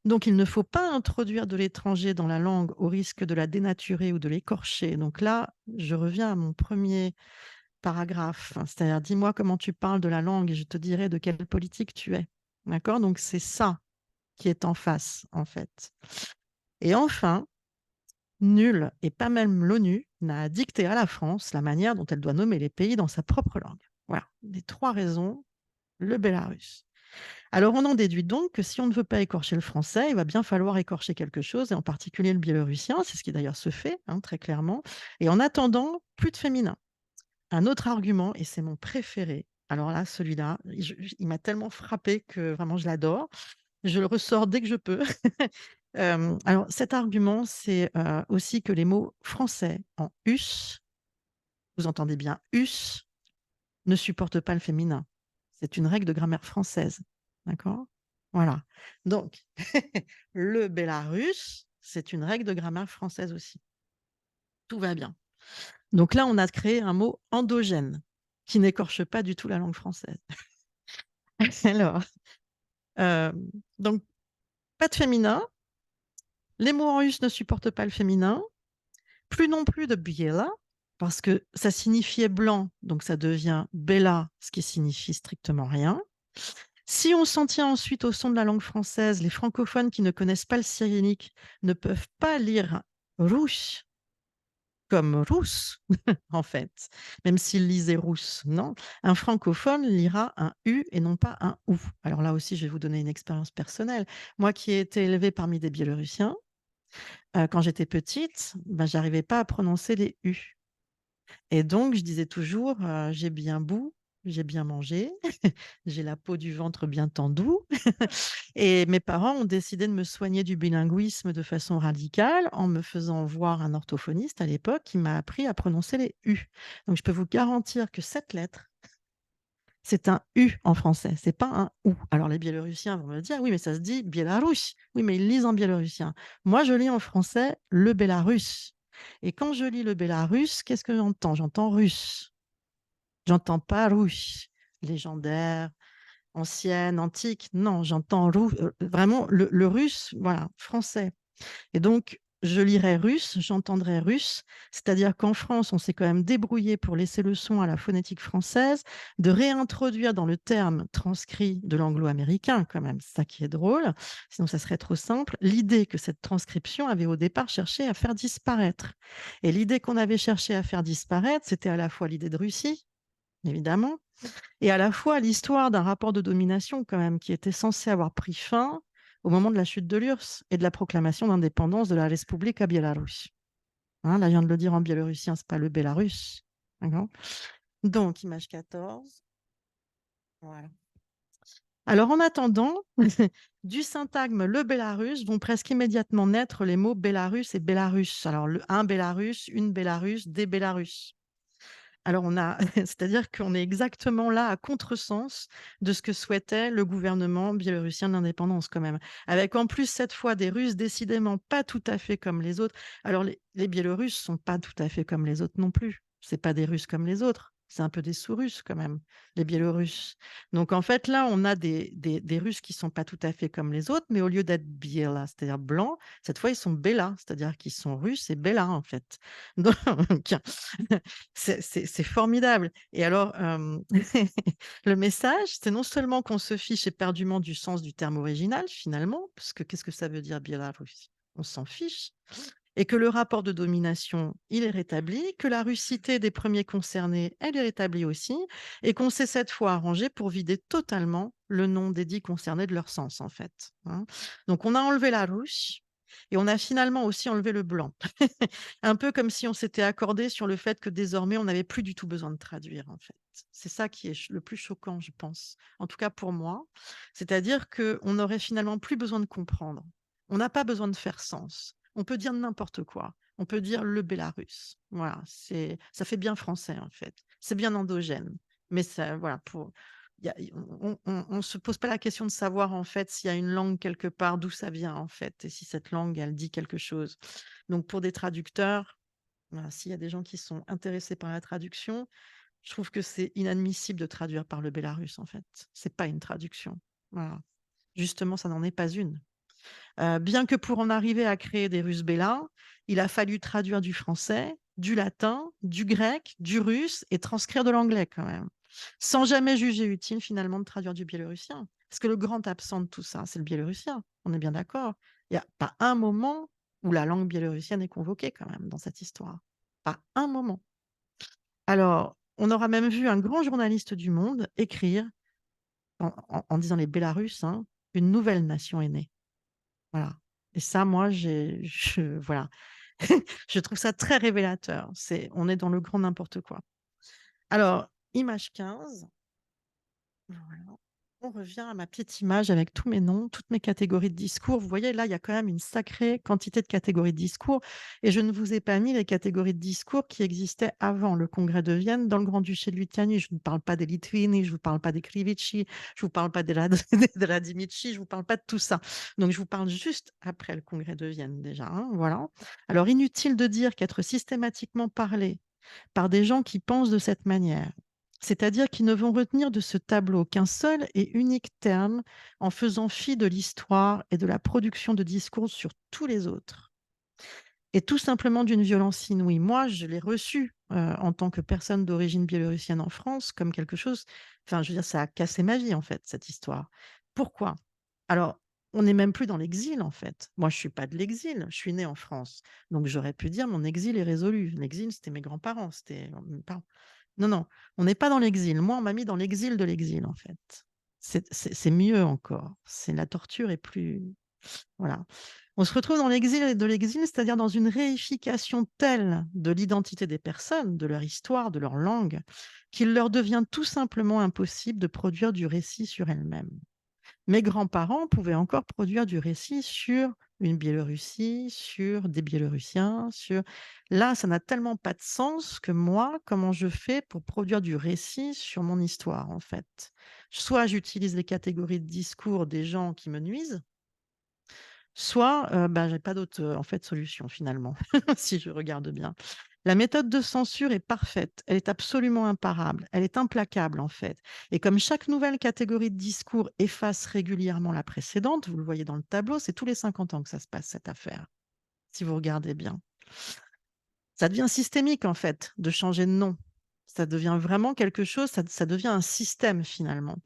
Donc, il ne faut pas introduire de l'étranger dans la langue au risque de la dénaturer ou de l'écorcher. Donc là, je reviens à mon premier paragraphe, hein, c'est-à-dire dis-moi comment tu parles de la langue et je te dirai de quelle politique tu es. D'accord? Donc, c'est ça qui est en face, en fait. Et enfin, nul, et pas même l'ONU, n'a dicté à la France la manière dont elle doit nommer les pays dans sa propre langue. Voilà, les 3 raisons, le Bélarus. Alors, on en déduit donc que si on ne veut pas écorcher le français, il va bien falloir écorcher quelque chose, et en particulier le biélorussien, c'est ce qui d'ailleurs se fait, hein, très clairement. Et en attendant, plus de féminin. Un autre argument, et c'est mon préféré, alors là, celui-là, il m'a tellement frappé que vraiment je l'adore. Je le ressors dès que je peux. Alors cet argument, c'est, aussi que les mots français en us, vous entendez bien us, ne supportent pas le féminin. C'est une règle de grammaire française, d'accord? Voilà. Donc le bélarus, c'est une règle de grammaire française aussi. Tout va bien. Donc là, on a créé un mot endogène qui n'écorche pas du tout la langue française. Alors, donc pas de féminin, les mots en russe ne supportent pas le féminin, plus non plus de biela, parce que ça signifiait blanc, donc ça devient bella, ce qui signifie strictement rien. Si on s'en tient ensuite au son de la langue française, les francophones qui ne connaissent pas le cyrillique ne peuvent pas lire russe comme rousse, en fait, même s'il lisait rousse, non. Un francophone lira un U et non pas un OU. Alors là aussi, je vais vous donner une expérience personnelle. Moi qui ai été élevée parmi des Biélorussiens, quand j'étais petite, ben, j'arrivais pas à prononcer les U. Et donc, je disais toujours, j'ai bien bu, j'ai bien mangé, j'ai la peau du ventre bien tendue. Et mes parents ont décidé de me soigner du bilinguisme de façon radicale en me faisant voir un orthophoniste à l'époque qui m'a appris à prononcer les U. Donc, je peux vous garantir que cette lettre, c'est un U en français, c'est pas un OU. Alors, les Biélorussiens vont me dire, oui, mais ça se dit Biélarus. Oui, mais ils lisent en biélorussien. Moi, je lis en français le bélarus. Et quand je lis le bélarus, qu'est-ce que j'entends? J'entends russe. J'entends pas russe, légendaire, ancienne, antique. Non, j'entends vraiment le russe, voilà, français. Et donc, je lirai russe, j'entendrai russe, c'est-à-dire qu'en France, on s'est quand même débrouillé pour laisser le son à la phonétique française, de réintroduire dans le terme transcrit de l'anglo-américain, quand même, c'est ça qui est drôle, sinon ça serait trop simple, l'idée que cette transcription avait au départ cherché à faire disparaître. Et l'idée qu'on avait cherché à faire disparaître, c'était à la fois l'idée de Russie, évidemment, et à la fois l'histoire d'un rapport de domination quand même qui était censé avoir pris fin au moment de la chute de l'URSS et de la proclamation d'indépendance de la République à Biélorusse. Hein, là, je viens de le dire en biélorussien, c'est pas le Bélarus. D'accord. Donc, image 14. Voilà. Alors, en attendant, du syntagme le Bélarus vont presque immédiatement naître les mots Bélarus et Bélarus. Alors, un Bélarus, une Bélarus, des Bélarus. Alors on a c'est-à-dire qu'on est exactement là à contresens de ce que souhaitait le gouvernement biélorussien de l'indépendance quand même. Avec en plus cette fois des Russes décidément pas tout à fait comme les autres. Alors les Biélorusses sont pas tout à fait comme les autres non plus. C'est pas des Russes comme les autres. C'est un peu des sous-Russes quand même, les Biélorusses. Donc en fait là, on a des Russes qui sont pas tout à fait comme les autres, mais au lieu d'être biéla, c'est-à-dire blancs, cette fois ils sont béla, c'est-à-dire qu'ils sont russes et béla en fait. Donc c'est formidable. Et alors, le message, c'est non seulement qu'on se fiche éperdument du sens du terme original, finalement, parce que qu'est-ce que ça veut dire Biélarus? On s'en fiche. Et que le rapport de domination, il est rétabli, que la russité des premiers concernés, elle est rétablie aussi, et qu'on s'est cette fois arrangé pour vider totalement le nom des dits concernés de leur sens, en fait. Hein. Donc, on a enlevé la russe et on a finalement aussi enlevé le blanc. Un peu comme si on s'était accordé sur le fait que désormais, on n'avait plus du tout besoin de traduire, en fait. C'est ça qui est le plus choquant, je pense. En tout cas pour moi. C'est-à-dire qu'on n'aurait finalement plus besoin de comprendre. On n'a pas besoin de faire sens. On peut dire n'importe quoi. On peut dire le Bélarus. Voilà, ça fait bien français, en fait. C'est bien endogène. Mais ça, voilà, on ne se pose pas la question de savoir, en fait, s'il y a une langue quelque part, d'où ça vient, en fait, et si cette langue, elle dit quelque chose. Donc, pour des traducteurs, voilà, s'il y a des gens qui sont intéressés par la traduction, je trouve que c'est inadmissible de traduire par le Bélarus, en fait. C'est pas une traduction. Voilà. Justement, ça n'en est pas une. Bien que pour en arriver à créer des Russes bêlas, il a fallu traduire du français, du latin, du grec, du russe et transcrire de l'anglais quand même, sans jamais juger utile finalement de traduire du biélorussien. Parce que le grand absent de tout ça, c'est le biélorussien. On est bien d'accord. Il n'y a pas un moment où la langue biélorussienne est convoquée quand même dans cette histoire. Pas un moment. Alors, on aura même vu un grand journaliste du Monde écrire, en disant les Bélarusses, hein, une nouvelle nation est née. Voilà. Et ça, moi, voilà. Je trouve ça très révélateur. On est dans le grand n'importe quoi. Alors, image 15. Voilà. On revient à ma petite image avec tous mes noms, toutes mes catégories de discours. Vous voyez, là, il y a quand même une sacrée quantité de catégories de discours et je ne vous ai pas mis les catégories de discours qui existaient avant le Congrès de Vienne dans le Grand-Duché de Lituanie. Je ne vous parle pas des Litwini, je ne vous parle pas des Krivici, je ne vous parle pas des de la Dimici, je ne vous parle pas de tout ça. Donc, je vous parle juste après le Congrès de Vienne déjà, hein, voilà. Alors, inutile de dire qu'être systématiquement parlé par des gens qui pensent de cette manière, c'est-à-dire qui ne vont retenir de ce tableau qu'un seul et unique terme en faisant fi de l'histoire et de la production de discours sur tous les autres. Et tout simplement d'une violence inouïe. Moi, je l'ai reçu en tant que personne d'origine biélorussienne en France comme quelque chose, enfin, je veux dire, ça a cassé ma vie, en fait, cette histoire. Pourquoi? Alors, on n'est même plus dans l'exil, en fait. Moi, je suis pas de l'exil, je suis née en France. Donc, j'aurais pu dire mon exil est résolu. L'exil, c'était mes grands-parents, c'était mes parents. Non, non, on n'est pas dans l'exil. Moi, on m'a mis dans l'exil de l'exil, en fait. C'est mieux encore. C'est la torture est plus voilà. On se retrouve dans l'exil de l'exil, c'est-à-dire dans une réification telle de l'identité des personnes, de leur histoire, de leur langue, qu'il leur devient tout simplement impossible de produire du récit sur elles-mêmes. Mes grands-parents pouvaient encore produire du récit sur une Biélorussie, sur des Biélorussiens, sur là, ça n'a tellement pas de sens que moi, comment je fais pour produire du récit sur mon histoire, en fait? Soit j'utilise les catégories de discours des gens qui me nuisent, soit, bah, j'ai pas d'autre, en fait, solution finalement, si je regarde bien. La méthode de censure est parfaite, elle est absolument imparable, elle est implacable, en fait, et comme chaque nouvelle catégorie de discours efface régulièrement la précédente, vous le voyez dans le tableau, c'est tous les 50 ans que ça se passe cette affaire, si vous regardez bien. Ça devient systémique, en fait, de changer de nom. Ça devient vraiment quelque chose, ça devient un système finalement.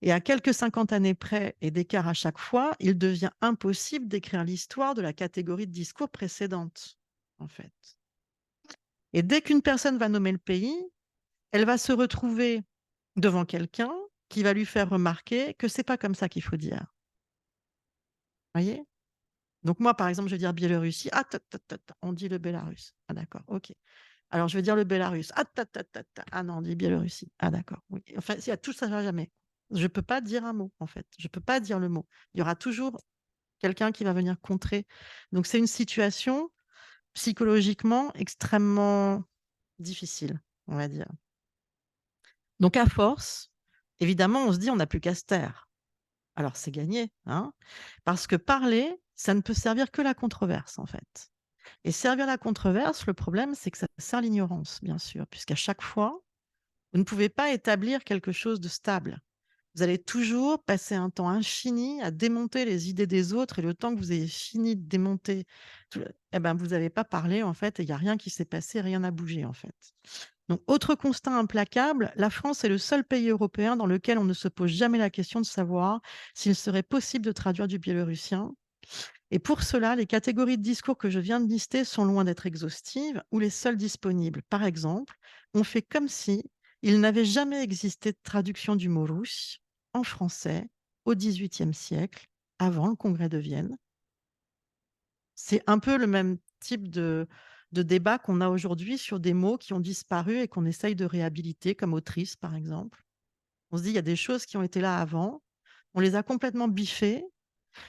Et à quelques 50 années près et d'écart à chaque fois, il devient impossible d'écrire l'histoire de la catégorie de discours précédente, en fait. Et dès qu'une personne va nommer le pays, elle va se retrouver devant quelqu'un qui va lui faire remarquer que c'est pas comme ça qu'il faut dire. Vous voyez? Donc moi, par exemple, je vais dire Biélorussie. Ah, on dit le Bélarus. Ah d'accord, ok. Alors je vais dire le Bélarus. Ah, ah non, on dit Biélorussie. Ah d'accord. Oui. Enfin, il y a tout ça va jamais. Je peux pas dire un mot, en fait. Je peux pas dire le mot. Il y aura toujours quelqu'un qui va venir contrer. Donc c'est une situation psychologiquement extrêmement difficile, on va dire. Donc à force, évidemment, on se dit: «On n'a plus qu'à se taire». Alors c'est gagné, hein, parce que parler, ça ne peut servir que la controverse, en fait, et servir la controverse, le problème, c'est que ça sert l'ignorance, bien sûr, puisqu'à chaque fois, vous ne pouvez pas établir quelque chose de stable. Vous allez toujours passer un temps infini à démonter les idées des autres et le temps que vous ayez fini de démonter tout le eh ben, vous n'avez pas parlé, en fait, et il y a rien qui s'est passé, rien n'a bougé, en fait. Donc autre constat implacable, la France est le seul pays européen dans lequel on ne se pose jamais la question de savoir s'il serait possible de traduire du biélorussien, et pour cela, les catégories de discours que je viens de lister sont loin d'être exhaustives ou les seules disponibles. Par exemple, on fait comme si il n'avait jamais existé de traduction du mot russe en français au XVIIIe siècle, avant le Congrès de Vienne. C'est un peu le même type de débat qu'on a aujourd'hui sur des mots qui ont disparu et qu'on essaye de réhabiliter, comme autrice, par exemple. On se dit, il y a des choses qui ont été là avant, on les a complètement biffées.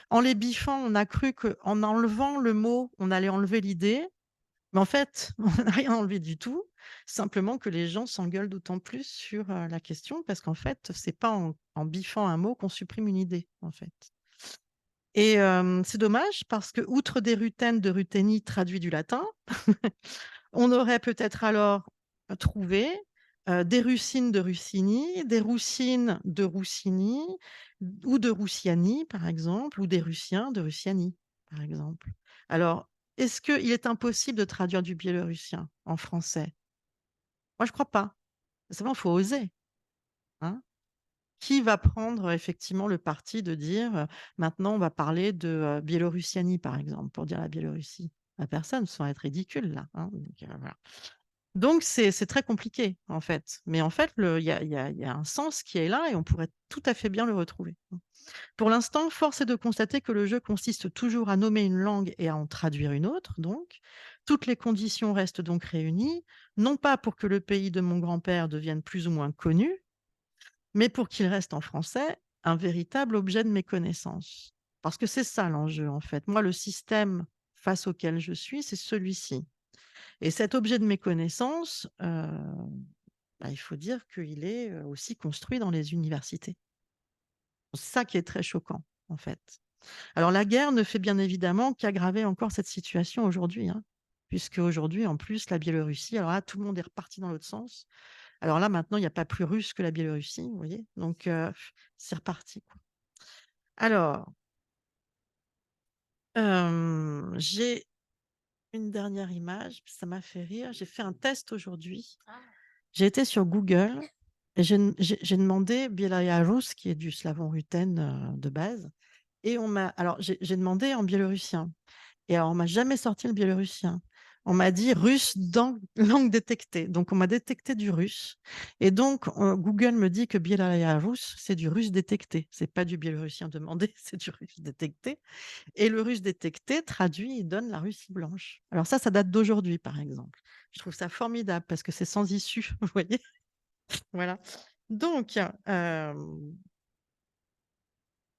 En les biffant, on a cru qu'en enlevant le mot, on allait enlever l'idée, mais en fait, on n'a rien enlevé du tout. Simplement que les gens s'engueulent d'autant plus sur, la question parce qu'en fait, c'est pas en biffant un mot qu'on supprime une idée, en fait. Et c'est dommage parce que outre des rutènes de Ruthénie traduit du latin, on aurait peut-être alors trouvé, des Russines de Russini, des Roussines de Roussini ou de Roussiani, par exemple, ou des Russiens de Russiani, par exemple. Alors, est-ce qu'il est impossible de traduire du biélorussien en français? Moi, je crois pas. Simplement, il faut oser, hein. Qui va prendre effectivement le parti de dire, maintenant on va parler de, Biélorussianie, par exemple, pour dire la Biélorussie? Bah, personne, sans être ridicule là, hein, donc voilà. Donc c'est très compliqué, en fait. Mais en fait, le il y a un sens qui est là et on pourrait tout à fait bien le retrouver, hein. Pour l'instant, force est de constater que le jeu consiste toujours à nommer une langue et à en traduire une autre donc. Toutes les conditions restent donc réunies, non pas pour que le pays de mon grand-père devienne plus ou moins connu, mais pour qu'il reste en français un véritable objet de méconnaissance. Parce que c'est ça l'enjeu, en fait. Moi, le système face auquel je suis, c'est celui-ci. Et cet objet de méconnaissance, bah, il faut dire qu'il est aussi construit dans les universités. C'est ça qui est très choquant, en fait. Alors la guerre ne fait bien évidemment qu'aggraver encore cette situation aujourd'hui, hein, puisque aujourd'hui, en plus, la Biélorussie, alors là, tout le monde est reparti dans l'autre sens. Alors là, maintenant, il n'y a pas plus russe que la Biélorussie, vous voyez? Donc c'est reparti, quoi. Alors, j'ai une dernière image, ça m'a fait rire. J'ai fait un test aujourd'hui. J'ai été sur Google et j'ai demandé Biélorusse, qui est du slavon ruthène, de base, et on m'a alors j'ai demandé en biélorussien. Et alors, on m'a jamais sorti le biélorussien. On m'a dit russe dans langue détectée. Donc, on m'a détecté du russe. Et donc, Google me dit que biélorusse, c'est du russe détecté. C'est pas du biélorussien demandé, c'est du russe détecté. Et le russe détecté, traduit, il donne la Russie blanche. Alors ça date d'aujourd'hui, par exemple. Je trouve ça formidable parce que c'est sans issue, vous voyez. Voilà. Donc,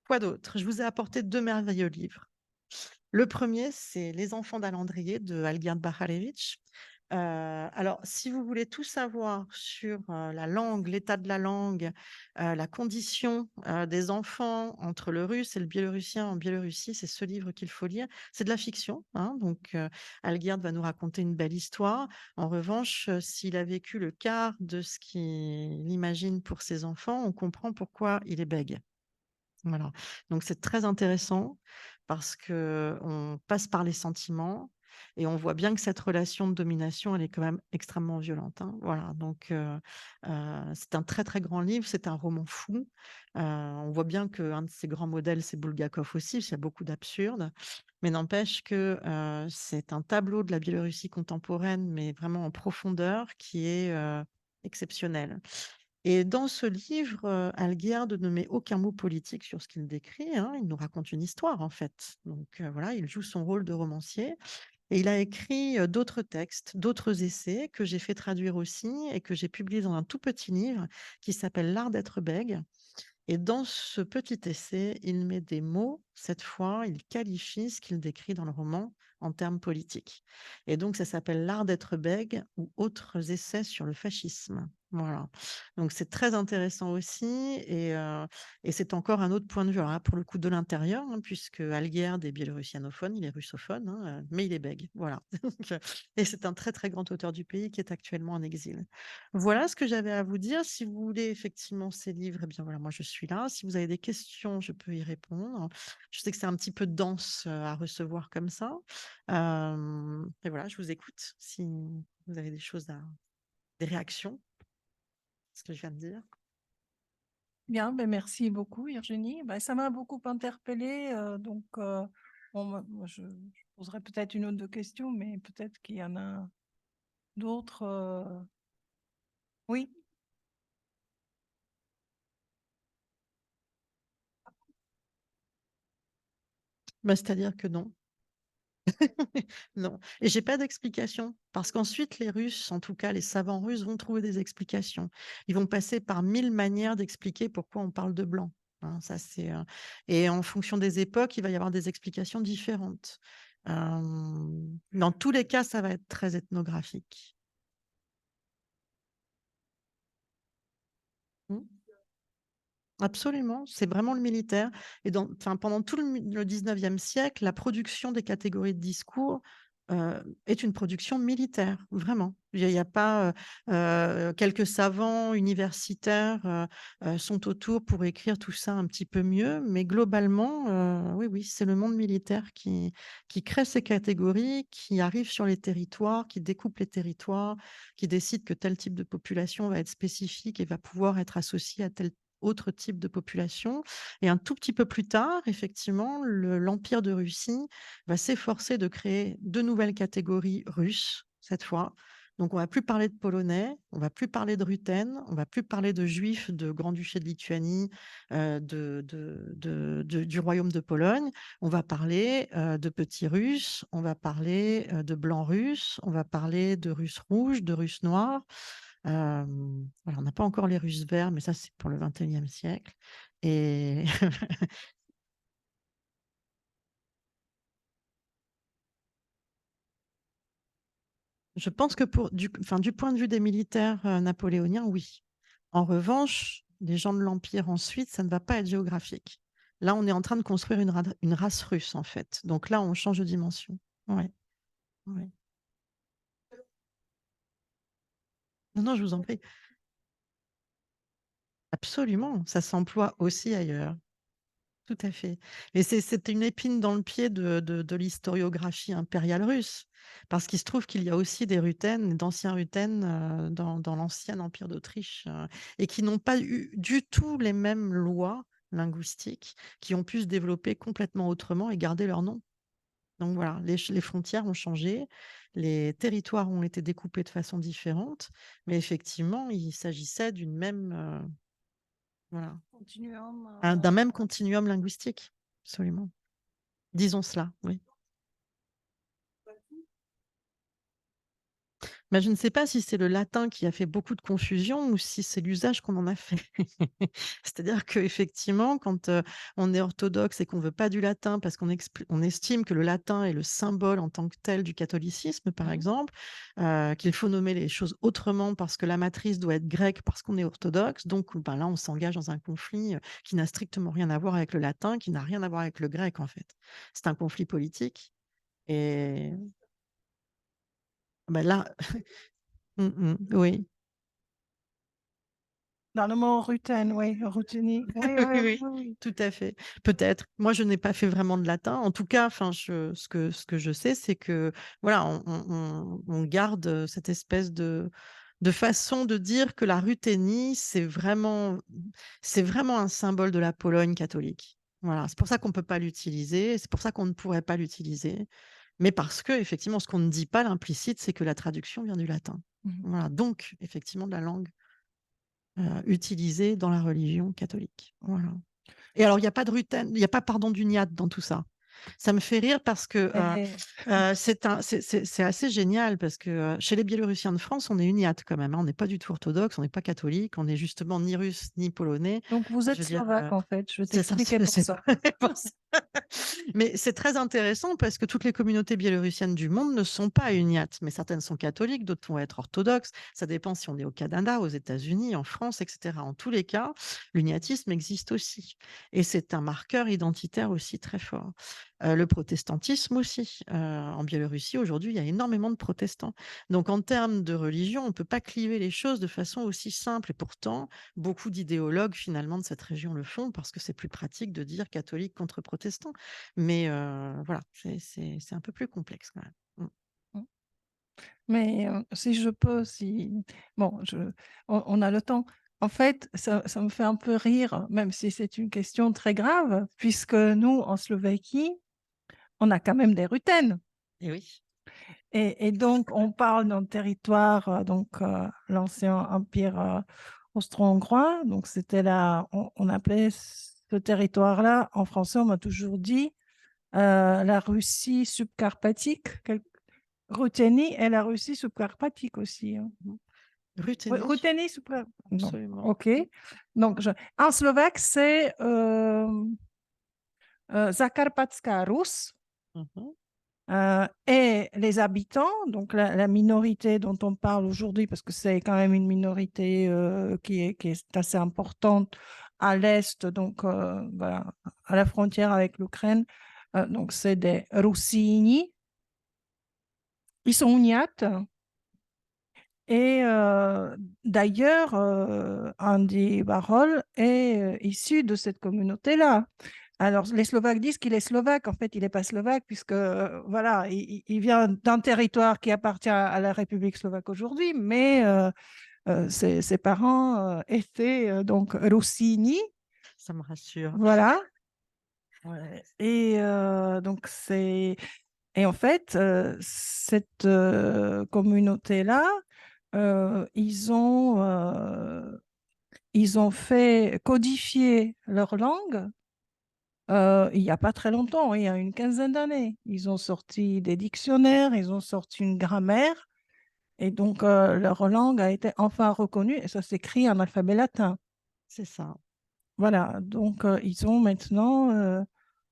quoi d'autre? Je vous ai apporté 2 merveilleux livres. Le premier, c'est Les enfants d'Alandrier de Algird Bacharevich. Alors, si vous voulez tout savoir sur la langue, l'état de la langue, la condition des enfants entre le russe et le biélorussien en Biélorussie, c'est ce livre qu'il faut lire. C'est de la fiction, hein, donc Algird va nous raconter une belle histoire. En revanche, s'il a vécu le quart de ce qu'il imagine pour ses enfants, on comprend pourquoi il est bègue. Voilà, donc c'est très intéressant parce qu'on passe par les sentiments et on voit bien que cette relation de domination, elle est quand même extrêmement violente, hein. Voilà, donc c'est un très, très grand livre, c'est un roman fou. On voit bien qu'un de ses grands modèles, c'est Bulgakov aussi, il y a beaucoup d'absurde, mais n'empêche que, c'est un tableau de la Biélorussie contemporaine, mais vraiment en profondeur qui est, exceptionnel. Et dans ce livre, Alguerd ne met aucun mot politique sur ce qu'il décrit, hein. Il nous raconte une histoire, en fait. Donc, voilà, il joue son rôle de romancier et il a écrit, d'autres textes, d'autres essais que j'ai fait traduire aussi et que j'ai publiés dans un tout petit livre qui s'appelle «L'art d'être bègue». Et dans ce petit essai, il met des mots, cette fois, il qualifie ce qu'il décrit dans le roman en termes politiques. Et donc, ça s'appelle L'art d'être bègue ou autres essais sur le fascisme. Voilà. Donc, c'est très intéressant aussi. Et c'est encore un autre point de vue. Alors là, pour le coup, de l'intérieur, hein, puisque Alguerd est biélorussianophone, il est russophone, hein, mais il est bègue. Voilà. Donc, et c'est un très, très grand auteur du pays qui est actuellement en exil. Voilà ce que j'avais à vous dire. Si vous voulez effectivement ces livres, eh bien voilà, moi je suis là. Si vous avez des questions, je peux y répondre. Je sais que c'est un petit peu dense à recevoir comme ça. Et voilà, je vous écoute si vous avez des choses des réactions à ce que je viens de dire. Bien, ben merci beaucoup Virginie. Ben, ça m'a beaucoup interpellée, donc bon, moi, je poserai peut-être une ou deux questions, mais peut-être qu'il y en a d'autres. Oui, Bah, c'est-à-dire que non. Non, et j'ai pas d'explication parce qu'ensuite les Russes, en tout cas les savants russes, vont trouver des explications. Ils vont passer par 1000 manières d'expliquer pourquoi on parle de blanc, hein, ça c'est, et en fonction des époques, il va y avoir des explications différentes. Dans tous les cas, ça va être très ethnographique. Mmh. Absolument, c'est vraiment le militaire et enfin, pendant tout le 19e siècle, la production des catégories de discours, est une production militaire, vraiment. Il y a pas, quelques savants universitaires, sont autour pour écrire tout ça un petit peu mieux, mais globalement, oui, oui, c'est le monde militaire qui crée ces catégories, qui arrive sur les territoires, qui découpe les territoires, qui décide que tel type de population va être spécifique et va pouvoir être associé à tel autre type de population. Et un tout petit peu plus tard, effectivement, l'Empire de Russie va s'efforcer de créer de nouvelles catégories russes, cette fois. Donc, on va plus parler de Polonais, on va plus parler de Ruthènes, on va plus parler de Juifs de Grand-Duché de Lituanie, du Royaume de Pologne. On va parler de petits Russes, on va parler de blancs Russes, on va parler de Russes rouges, de Russes noirs. Voilà, on n'a pas encore les Russes verts, mais ça, c'est pour le XXIe siècle. Et je pense que du point de vue des militaires napoléoniens, oui. En revanche, les gens de l'Empire ensuite, ça ne va pas être géographique. Là, on est en train de construire une race russe, en fait. Donc là, on change de dimension. Ouais, ouais. Non, non, je vous en prie. Absolument, ça s'emploie aussi ailleurs. Tout à fait. Et c'est une épine dans le pied de l'historiographie impériale russe, parce qu'il se trouve qu'il y a aussi des Ruthènes, d'anciens Ruthènes dans l'ancien empire d'Autriche, et qui n'ont pas eu du tout les mêmes lois linguistiques, qui ont pu se développer complètement autrement et garder leur nom. Donc voilà, les frontières ont changé, les territoires ont été découpés de façon différente, mais effectivement, il s'agissait d'une même, voilà, Continuum. d'un même continuum linguistique. Absolument. Disons cela, oui. Mais je ne sais pas si c'est le latin qui a fait beaucoup de confusion ou si c'est l'usage qu'on en a fait. C'est-à-dire qu'effectivement, quand on est orthodoxe et qu'on ne veut pas du latin parce on estime que le latin est le symbole en tant que tel du catholicisme, par exemple, qu'il faut nommer les choses autrement parce que la matrice doit être grecque parce qu'on est orthodoxe, donc ben là, on s'engage dans un conflit qui n'a strictement rien à voir avec le latin, qui n'a rien à voir avec le grec, en fait. C'est un conflit politique. Et ben là, oui. Dans le mot Ruthène, oui, Ruthénie. Oui, Oui, oui, oui, oui, oui. tout à fait. Peut-être. Moi, je n'ai pas fait vraiment de latin. En tout cas, enfin, ce que je sais, c'est que voilà, on garde cette espèce de façon de dire que la Ruthénie, c'est vraiment un symbole de la Pologne catholique. Voilà, c'est pour ça qu'on ne peut pas l'utiliser, c'est pour ça qu'on ne pourrait pas l'utiliser, mais parce que effectivement, ce qu'on ne dit pas, l'implicite, c'est que la traduction vient du latin. Mhm. Voilà, donc effectivement de la langue utilisée dans la religion catholique. Voilà. Et alors, il n'y a pas de Ruthène, il n'y a pas, pardon, d'uniate dans tout ça. Ça me fait rire parce que c'est assez génial parce que chez les Biélorussiens de France, on est uniate quand même, hein. On n'est pas du tout orthodoxe, on n'est pas catholique, on est justement ni russe ni polonais. Donc, vous Je êtes veux dire, slovaque, en fait. Je vais c'est ça, t'expliquer pour c'est ça. pour ça. Mais c'est très intéressant parce que toutes les communautés biélorussiennes du monde ne sont pas uniates, mais certaines sont catholiques, d'autres vont être orthodoxes. Ça dépend si on est au Canada, aux États-Unis, en France, etc. En tous les cas, l'uniatisme existe aussi. Et c'est un marqueur identitaire aussi très fort. Le protestantisme aussi. En Biélorussie, aujourd'hui, il y a énormément de protestants. Donc, en termes de religion, on ne peut pas cliver les choses de façon aussi simple. Et pourtant, beaucoup d'idéologues, finalement, de cette région le font parce que c'est plus pratique de dire catholique contre protestant. Mais voilà, c'est un peu plus complexe quand même. Mm. Mais si je peux, bon, on a le temps. En fait, ça me fait un peu rire, même si c'est une question très grave, puisque nous, en Slovaquie, on a quand même des Ruthènes. Et oui, Et donc, on parle d'un territoire, l'ancien empire austro-hongrois. Donc, c'était là, on appelait ce territoire-là, en français, on m'a toujours dit la Russie subcarpatique. Ruthénie et la Russie subcarpatique aussi, hein. Ruthénie, Ruthénie non, absolument. ok. Donc, en slovaque, c'est Zakarpatská Rus. Mhm. Et les habitants, donc la minorité dont on parle aujourd'hui, parce que c'est quand même une minorité qui est assez importante à l'est, donc voilà, à la frontière avec l'Ukraine, donc c'est des Rossini. Ils sont uniates. Et d'ailleurs, Andy Warhol est issu de cette communauté-là. Alors, les Slovaques disent qu'il est slovaque. En fait, il n'est pas slovaque puisque, voilà, il vient d'un territoire qui appartient à la République slovaque aujourd'hui, mais ses parents étaient donc Rossini. Ça me rassure. Voilà. Ouais. Et donc, Et en fait, cette communauté-là, ils ont fait codifier leur langue il n'y a pas très longtemps, il y a une quinzaine d'années. Ils ont sorti des dictionnaires, ils ont sorti une grammaire, et donc leur langue a été enfin reconnue, et ça s'écrit en alphabet latin. C'est ça. Voilà, donc ils ont maintenant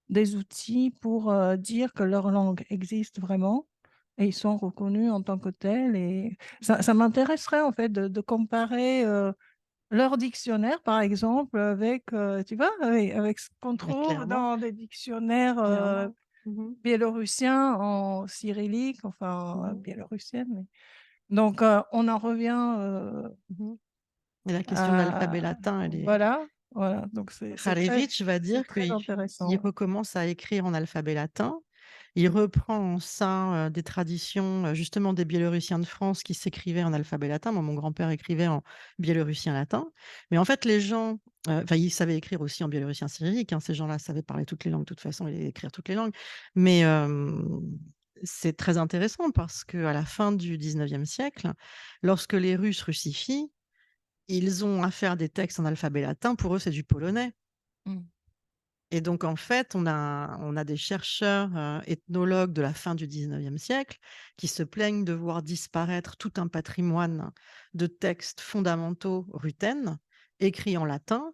des outils pour dire que leur langue existe vraiment et ils sont reconnus en tant que tels. Et ça m'intéresserait en fait de comparer leur dictionnaire, par exemple, avec, tu vois, avec ce qu'on Mais trouve clairement, dans des dictionnaires clairement. Mhm, biélorussiens en cyrillique, enfin mhm, biélorussienne. Donc, on en revient mhm. Et la question de l'alphabet à... latin, elle est... Voilà, voilà. Donc, Harevich va c'est dire très qu'il intéressant. recommence à écrire en alphabet latin. Il reprend en ça des traditions, justement des Biélorussiens de France qui s'écrivaient en alphabet latin. Moi, mon grand-père écrivait en biélorussien latin. Mais en fait, les gens, enfin, ils savaient écrire aussi en biélorussien cyrillique. Hein, ces gens-là savaient parler toutes les langues, de toute façon, et écrire toutes les langues. Mais c'est très intéressant parce qu'à la fin du 19e siècle, lorsque les Russes russifient, ils ont à faire des textes en alphabet latin. Pour eux, c'est du polonais. Mm. Et donc, en fait, on a des chercheurs ethnologues de la fin du 19e siècle qui se plaignent de voir disparaître tout un patrimoine de textes fondamentaux rutènes, écrits en latin,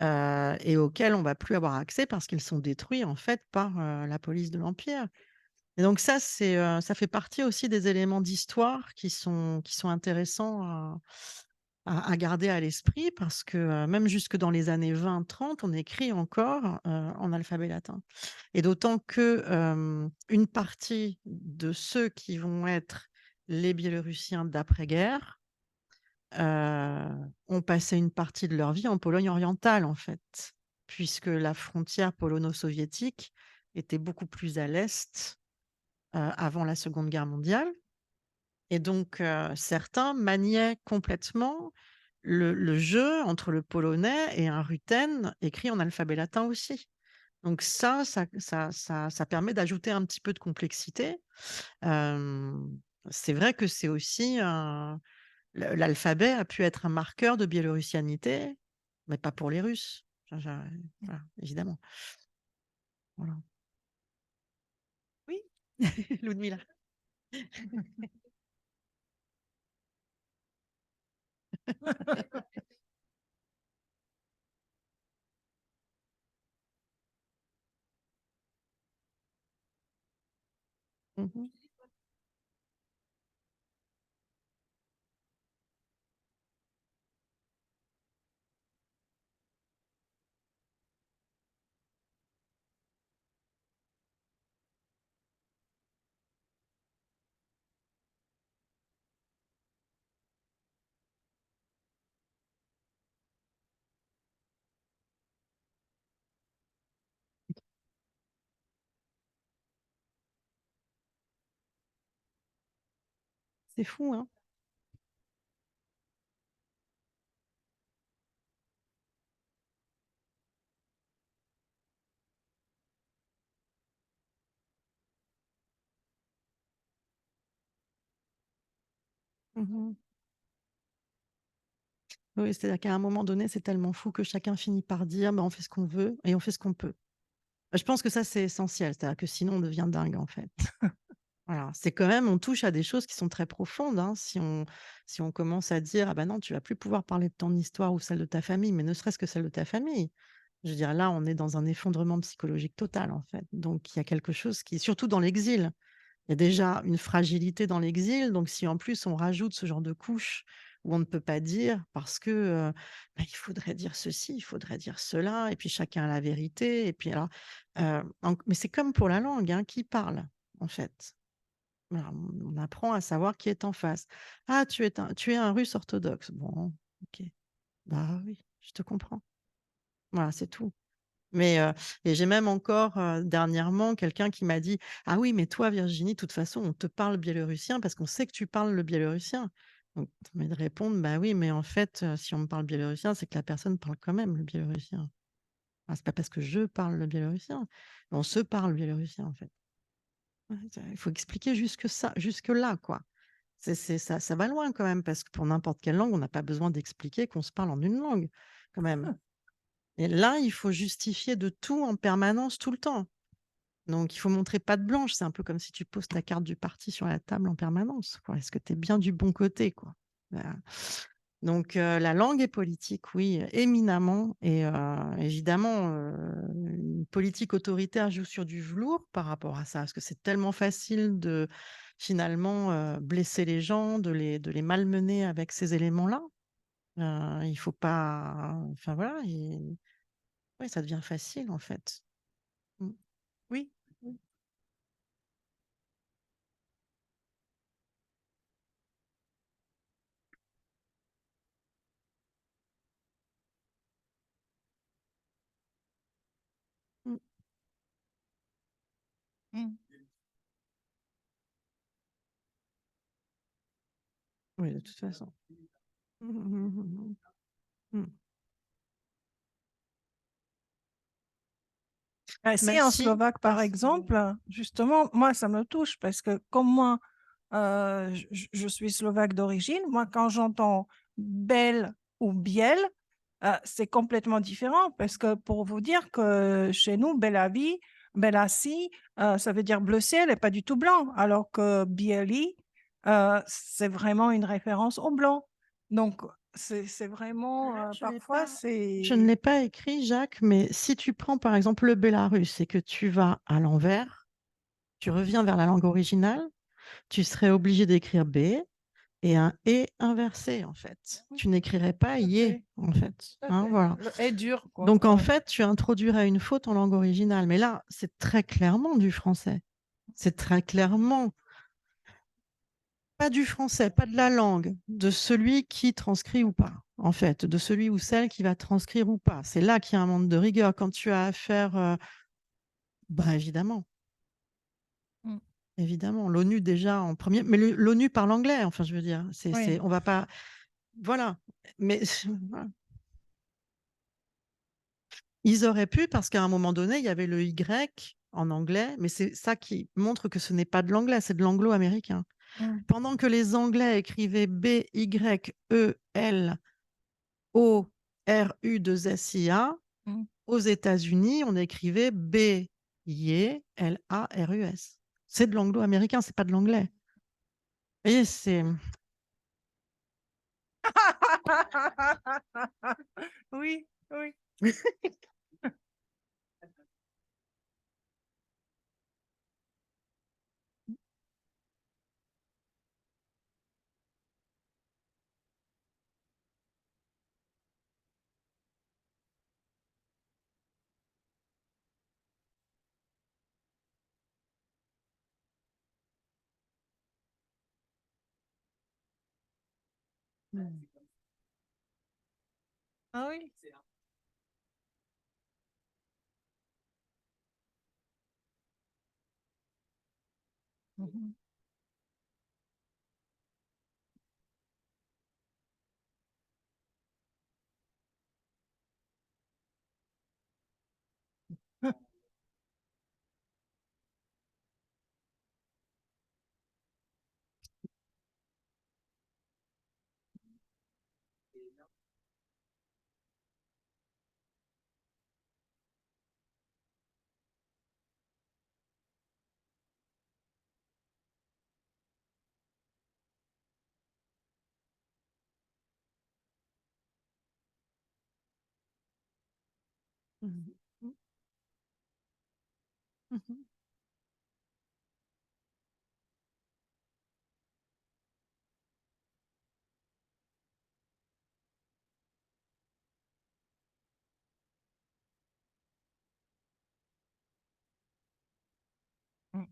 et auxquels on va plus avoir accès parce qu'ils sont détruits, en fait, par la police de l'Empire. Et donc ça fait partie aussi des éléments d'histoire qui sont intéressants à garder à l'esprit parce que même jusque dans les années 20-30, on écrit encore en alphabet latin. Et d'autant que une partie de ceux qui vont être les Biélorussiens d'après-guerre ont passé une partie de leur vie en Pologne orientale, en fait, puisque la frontière polono-soviétique était beaucoup plus à l'est avant la Seconde Guerre mondiale. Et donc, certains maniaient complètement le jeu entre le polonais et un ruthène écrit en alphabet latin aussi. Donc ça permet d'ajouter un petit peu de complexité. C'est vrai que c'est aussi l'alphabet a pu être un marqueur de biélorussianité, mais pas pour les Russes. Voilà, évidemment. Voilà. Oui, Ludmila. Mhm. C'est fou, hein? Mhm. Oui, c'est-à-dire qu'à un moment donné, c'est tellement fou que chacun finit par dire, bah, on fait ce qu'on veut et on fait ce qu'on peut. Je pense que ça, c'est essentiel, c'est-à-dire que sinon on devient dingue, en fait. Voilà, c'est quand même, on touche à des choses qui sont très profondes, hein. Si on commence à dire, ah ben non, tu vas plus pouvoir parler de ton histoire ou celle de ta famille, mais ne serait-ce que celle de ta famille. Je veux dire, là, on est dans un effondrement psychologique total, en fait. Donc, il y a quelque chose qui, surtout dans l'exil, il y a déjà une fragilité dans l'exil. Donc, si en plus on rajoute ce genre de couche où on ne peut pas dire parce que bah, il faudrait dire ceci, il faudrait dire cela, et puis chacun a la vérité. Et puis alors, mais c'est comme pour la langue, hein, qui parle, en fait. Voilà, on apprend à savoir qui est en face. Ah, tu es un russe orthodoxe. Bon, ok. Bah oui, je te comprends. Voilà, c'est tout. Mais et j'ai même encore, dernièrement quelqu'un qui m'a dit: «Ah oui, mais toi Virginie, de toute façon, on te parle biélorussien parce qu'on sait que tu parles le biélorussien». Donc mais de répondre: «Bah oui, mais en fait, si on me parle biélorussien, c'est que la personne parle quand même le biélorussien. Enfin, c'est pas parce que je parle le biélorussien, on se parle biélorussien, en fait». Ouais, il faut expliquer jusque-là, quoi. Ça va loin quand même parce que pour n'importe quelle langue, on n'a pas besoin d'expliquer qu'on se parle en une langue, quand même. Et là, il faut justifier de tout en permanence, tout le temps. Donc, il faut montrer patte blanche. C'est un peu comme si tu poses ta carte du parti sur la table en permanence, quoi. Est-ce que tu es bien du bon côté, quoi? Voilà. Donc, la langue est politique, oui, éminemment. Et évidemment, une politique autoritaire joue sur du velours par rapport à ça, parce que c'est tellement facile de finalement blesser les gens, de les malmener avec ces éléments-là. Il faut pas. Enfin voilà, ouais, ça devient facile en fait. Mm. Oui. Mm. Mm. Oui, de toute façon. Mm, mm, mm, mm. Si en Merci. slovaque, par exemple, justement, moi, ça me touche parce que comme moi, je suis slovaque d'origine, moi, quand j'entends belle ou biel, c'est complètement différent parce que pour vous dire que chez nous, Belavi, Belasi, ça veut dire bleu ciel et pas du tout blanc, alors que Bieli, c'est vraiment une référence au blanc. Donc, c'est vraiment, Là, parfois, je ne c'est... l'ai pas écrit, Jacques, mais si tu prends par exemple le Bélarus et que tu vas à l'envers, tu reviens vers la langue originale, tu serais obligé d'écrire B et un E inversé, en fait. Tu n'écrirais pas Tout à IE, fait, en fait. tout à Hein, fait. voilà. Le est dur, quoi. Donc, en Ouais. fait, tu introduirais une faute en langue originale. Mais là, c'est très clairement du français. C'est très clairement pas du français, pas de la langue, de celui qui transcrit ou pas, en fait, de celui ou celle qui va transcrire ou pas. C'est là qu'il y a un manque de rigueur. Quand tu as affaire, bah évidemment, Mm. évidemment, l'ONU déjà en premier, mais l'ONU parle anglais, enfin, je veux dire, Oui. on va pas, voilà, mais voilà. Ils auraient pu, parce qu'à un moment donné, il y avait le Y en anglais, mais c'est ça qui montre que ce n'est pas de l'anglais, c'est de l'anglo-américain. Mm. Pendant que les Anglais écrivaient B-Y-E-L O-R-U-2-S-I-A, Mm. aux États-Unis, on écrivait B-I-E-L-A-R-U-S. C'est de l'anglo-américain, c'est pas de l'anglais. Et c'est. Oui, oui. Ah oui. Mhm. Mhm. Mhm. Mm.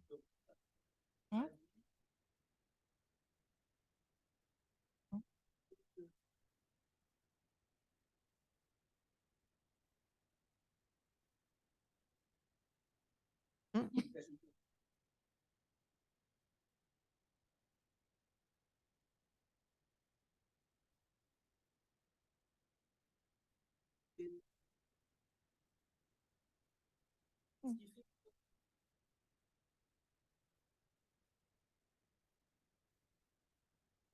Mm. Mhm.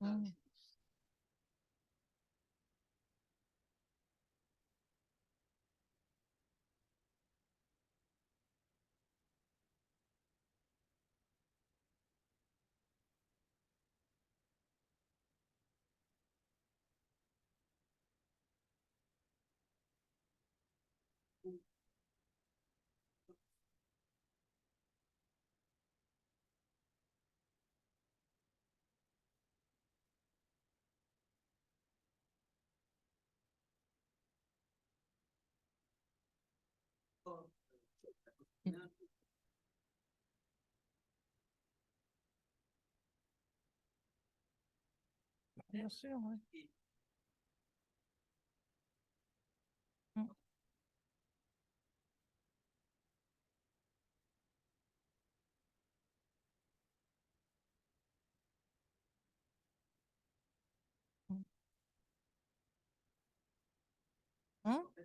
Mm. Bien sûr, ouais. Mm. Mm. Mm.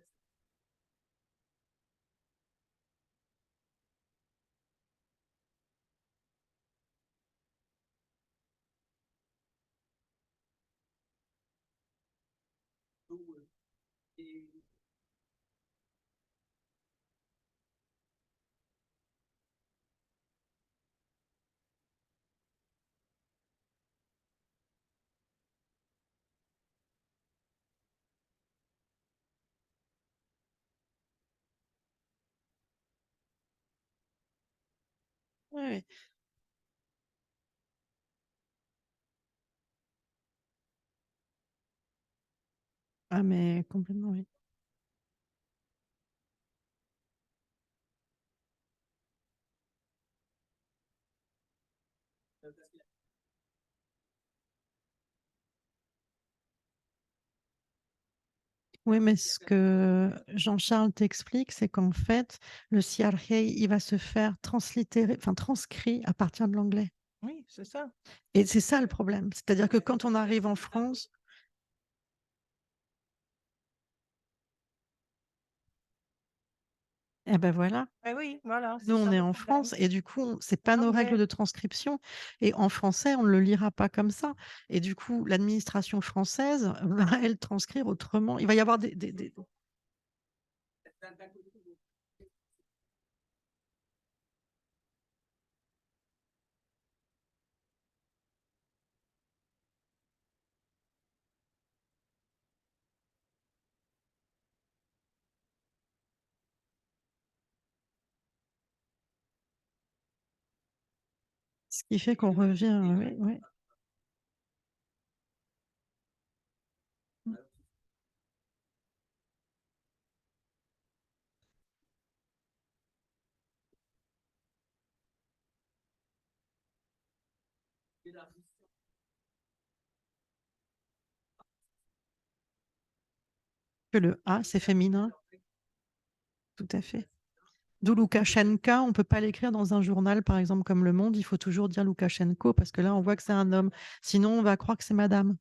Oui, oui. Ah, mais complètement, oui. Oui, mais ce que Jean-Charles t'explique, c'est qu'en fait, le CRH, il va se faire translittérer, enfin transcrit à partir de l'anglais. Oui, c'est ça. Et c'est ça le problème. C'est-à-dire que quand on arrive en France, eh ben voilà, Eh oui, voilà, nous c'est on ça est le en problème. France et du coup, c'est pas nos règles Anglais. de transcription. Et en français, on ne le lira pas comme ça. Et du coup, l'administration française va, elle, transcrire autrement. Il va y avoir des... Ce qui fait qu'on revient... oui, oui. Que le A, c'est féminin. Tout à fait. D'où Loukachenka, on ne peut pas l'écrire dans un journal, par exemple, comme Le Monde, il faut toujours dire Loukachenko, parce que là, on voit que c'est un homme. Sinon, on va croire que c'est madame.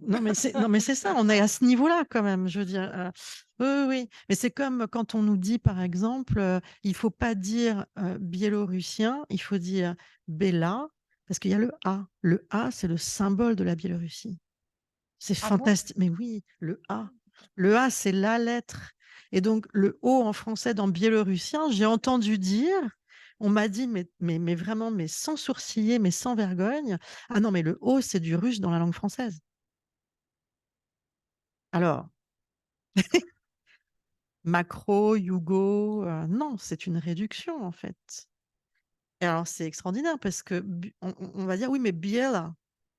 Non, mais c'est ça, on est à ce niveau-là quand même, je veux dire. Oui, oui, mais c'est comme quand on nous dit, par exemple, il faut pas dire biélorussien, il faut dire Bella, parce qu'il y a le A. Le A, c'est le symbole de la Biélorussie. C'est Ah bon? fantastique. Mais oui, le A. Le A, c'est la lettre. Et donc, le O en français dans biélorussien, j'ai entendu dire, on m'a dit, mais vraiment, mais sans sourciller, mais sans vergogne, ah non, mais le O, c'est du russe dans la langue française. Alors, macro, Yugo, non, c'est une réduction en fait. Et alors, c'est extraordinaire parce que on va dire, oui, mais Biela,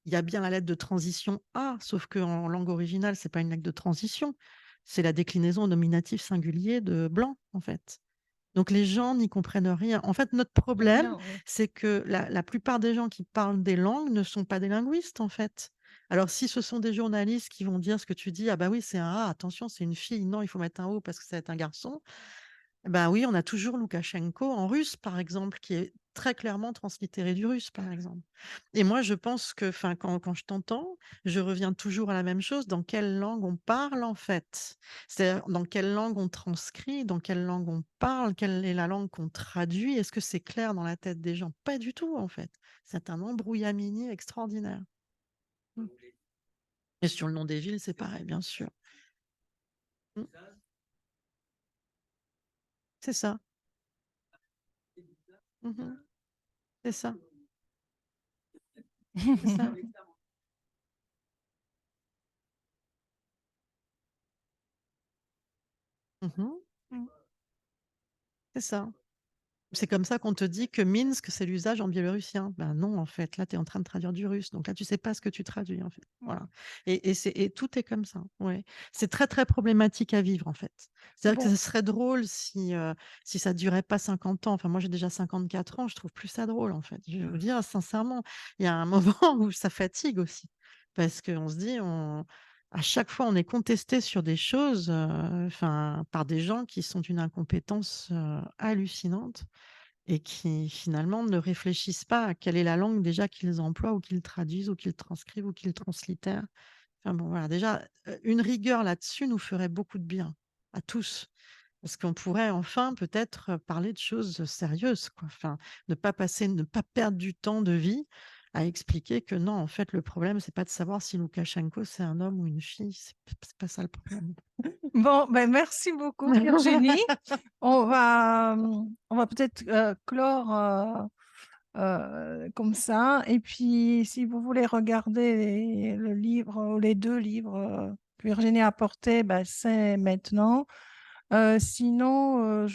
il y a bien la lettre de transition A, sauf qu'en langue originale, c'est pas une lettre de transition, c'est la déclinaison au nominatif singulier de blanc en fait. Donc les gens n'y comprennent rien. En fait, notre problème, Rien, oui. c'est que la plupart des gens qui parlent des langues ne sont pas des linguistes, en fait. Alors, si ce sont des journalistes qui vont dire ce que tu dis, ah bah oui, c'est un A, attention, c'est une fille, non, il faut mettre un O parce que ça va être un garçon. Ben oui, on a toujours Loukachenko en russe, par exemple, qui est très clairement translittéré du russe, par exemple. Et moi, je pense que, enfin, quand je t'entends, je reviens toujours à la même chose. Dans quelle langue on parle, en fait? C'est-à-dire, dans quelle langue on transcrit, dans quelle langue on parle, quelle est la langue qu'on traduit? Est-ce que c'est clair dans la tête des gens? Pas du tout, en fait. C'est un embrouillamini extraordinaire. Mm. Et sur le nom des villes, c'est pareil, bien sûr. Mm. C'est ça. Mhm. C'est ça. C'est ça. Mhm. Mm. C'est ça. C'est comme ça qu'on te dit que Minsk, c'est l'usage en biélorusien. Ben non, en fait, là, tu es en train de traduire du russe. Donc là, tu sais pas ce que tu traduis, en fait. Voilà. Et tout est comme ça. Ouais. C'est très, très problématique à vivre, en fait. C'est-à-dire que Bon, ce serait drôle si ça durait pas 50 ans. Enfin, moi, j'ai déjà 54 ans, je trouve plus ça drôle, en fait. Je vais vous dire, sincèrement, il y a un moment où ça fatigue aussi. Parce qu'on se dit, à chaque fois, on est contesté sur des choses enfin, par des gens qui sont d'une incompétence hallucinante et qui finalement ne réfléchissent pas à quelle est la langue déjà qu'ils emploient ou qu'ils traduisent ou qu'ils transcrivent ou qu'ils translittèrent. Enfin bon, voilà, déjà, une rigueur là-dessus nous ferait beaucoup de bien à tous. Parce qu'on pourrait enfin peut-être parler de choses sérieuses, quoi. Enfin, ne pas perdre du temps de vie à expliquer que non, en fait, le problème, c'est pas de savoir si Loukachenko, c'est un homme ou une fille. C'est pas ça le problème. bon, ben merci beaucoup Virginie. On va peut-être clore comme ça. Et puis, si vous voulez regarder le livre, les deux livres que Virginie a apportés, ben, c'est maintenant. Sinon,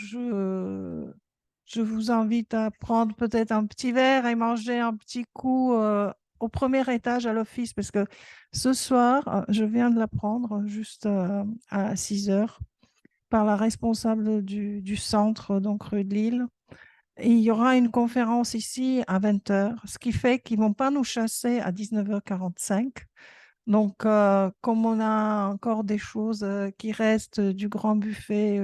je vous invite à prendre peut-être un petit verre et manger un petit coup au premier étage à l'office, parce que ce soir, je viens de l'apprendre juste à 6 heures par la responsable du centre, donc rue de Lille. Et il y aura une conférence ici à 20 heures, ce qui fait qu'ils ne vont pas nous chasser à 19h45. Donc, comme on a encore des choses qui restent du grand buffet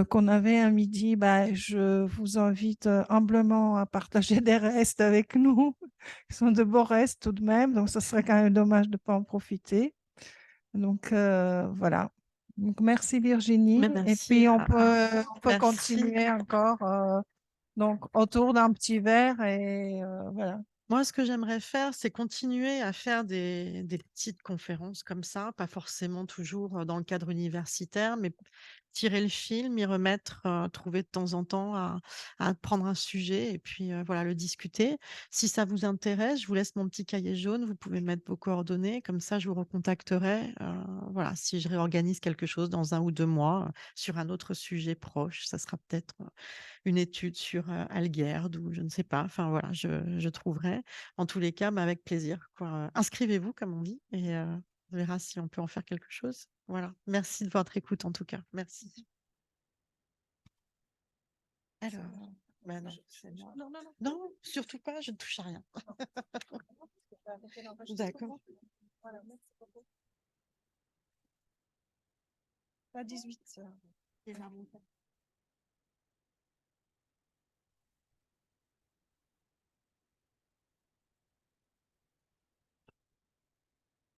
qu'on avait à midi, bah, je vous invite humblement à partager des restes avec nous. Ce sont de beaux restes tout de même, donc ce serait quand même dommage de ne pas en profiter. Donc, voilà. Donc, merci Virginie. Mais Et merci puis, on peut merci. continuer encore donc autour d'un petit verre et voilà. Moi, ce que j'aimerais faire, c'est continuer à faire des petites conférences comme ça, pas forcément toujours dans le cadre universitaire, mais tirer le film, y remettre, trouver de temps en temps à prendre un sujet et puis voilà, le discuter. Si ça vous intéresse, je vous laisse mon petit cahier jaune, vous pouvez mettre vos coordonnées, comme ça je vous recontacterai. Voilà, si je réorganise quelque chose dans 1 ou 2 mois sur un autre sujet proche, ça sera peut-être une étude sur Algerd ou je ne sais pas. Enfin voilà, je trouverai. En tous les cas, bah, avec plaisir, quoi. Inscrivez-vous, comme on dit, et on verra si on peut en faire quelque chose. Voilà. Merci de votre écoute, en tout cas. Merci. Alors, bah non, c'est moi. Non, surtout pas, je ne touche à rien. D'accord. Voilà, merci beaucoup. À 18h.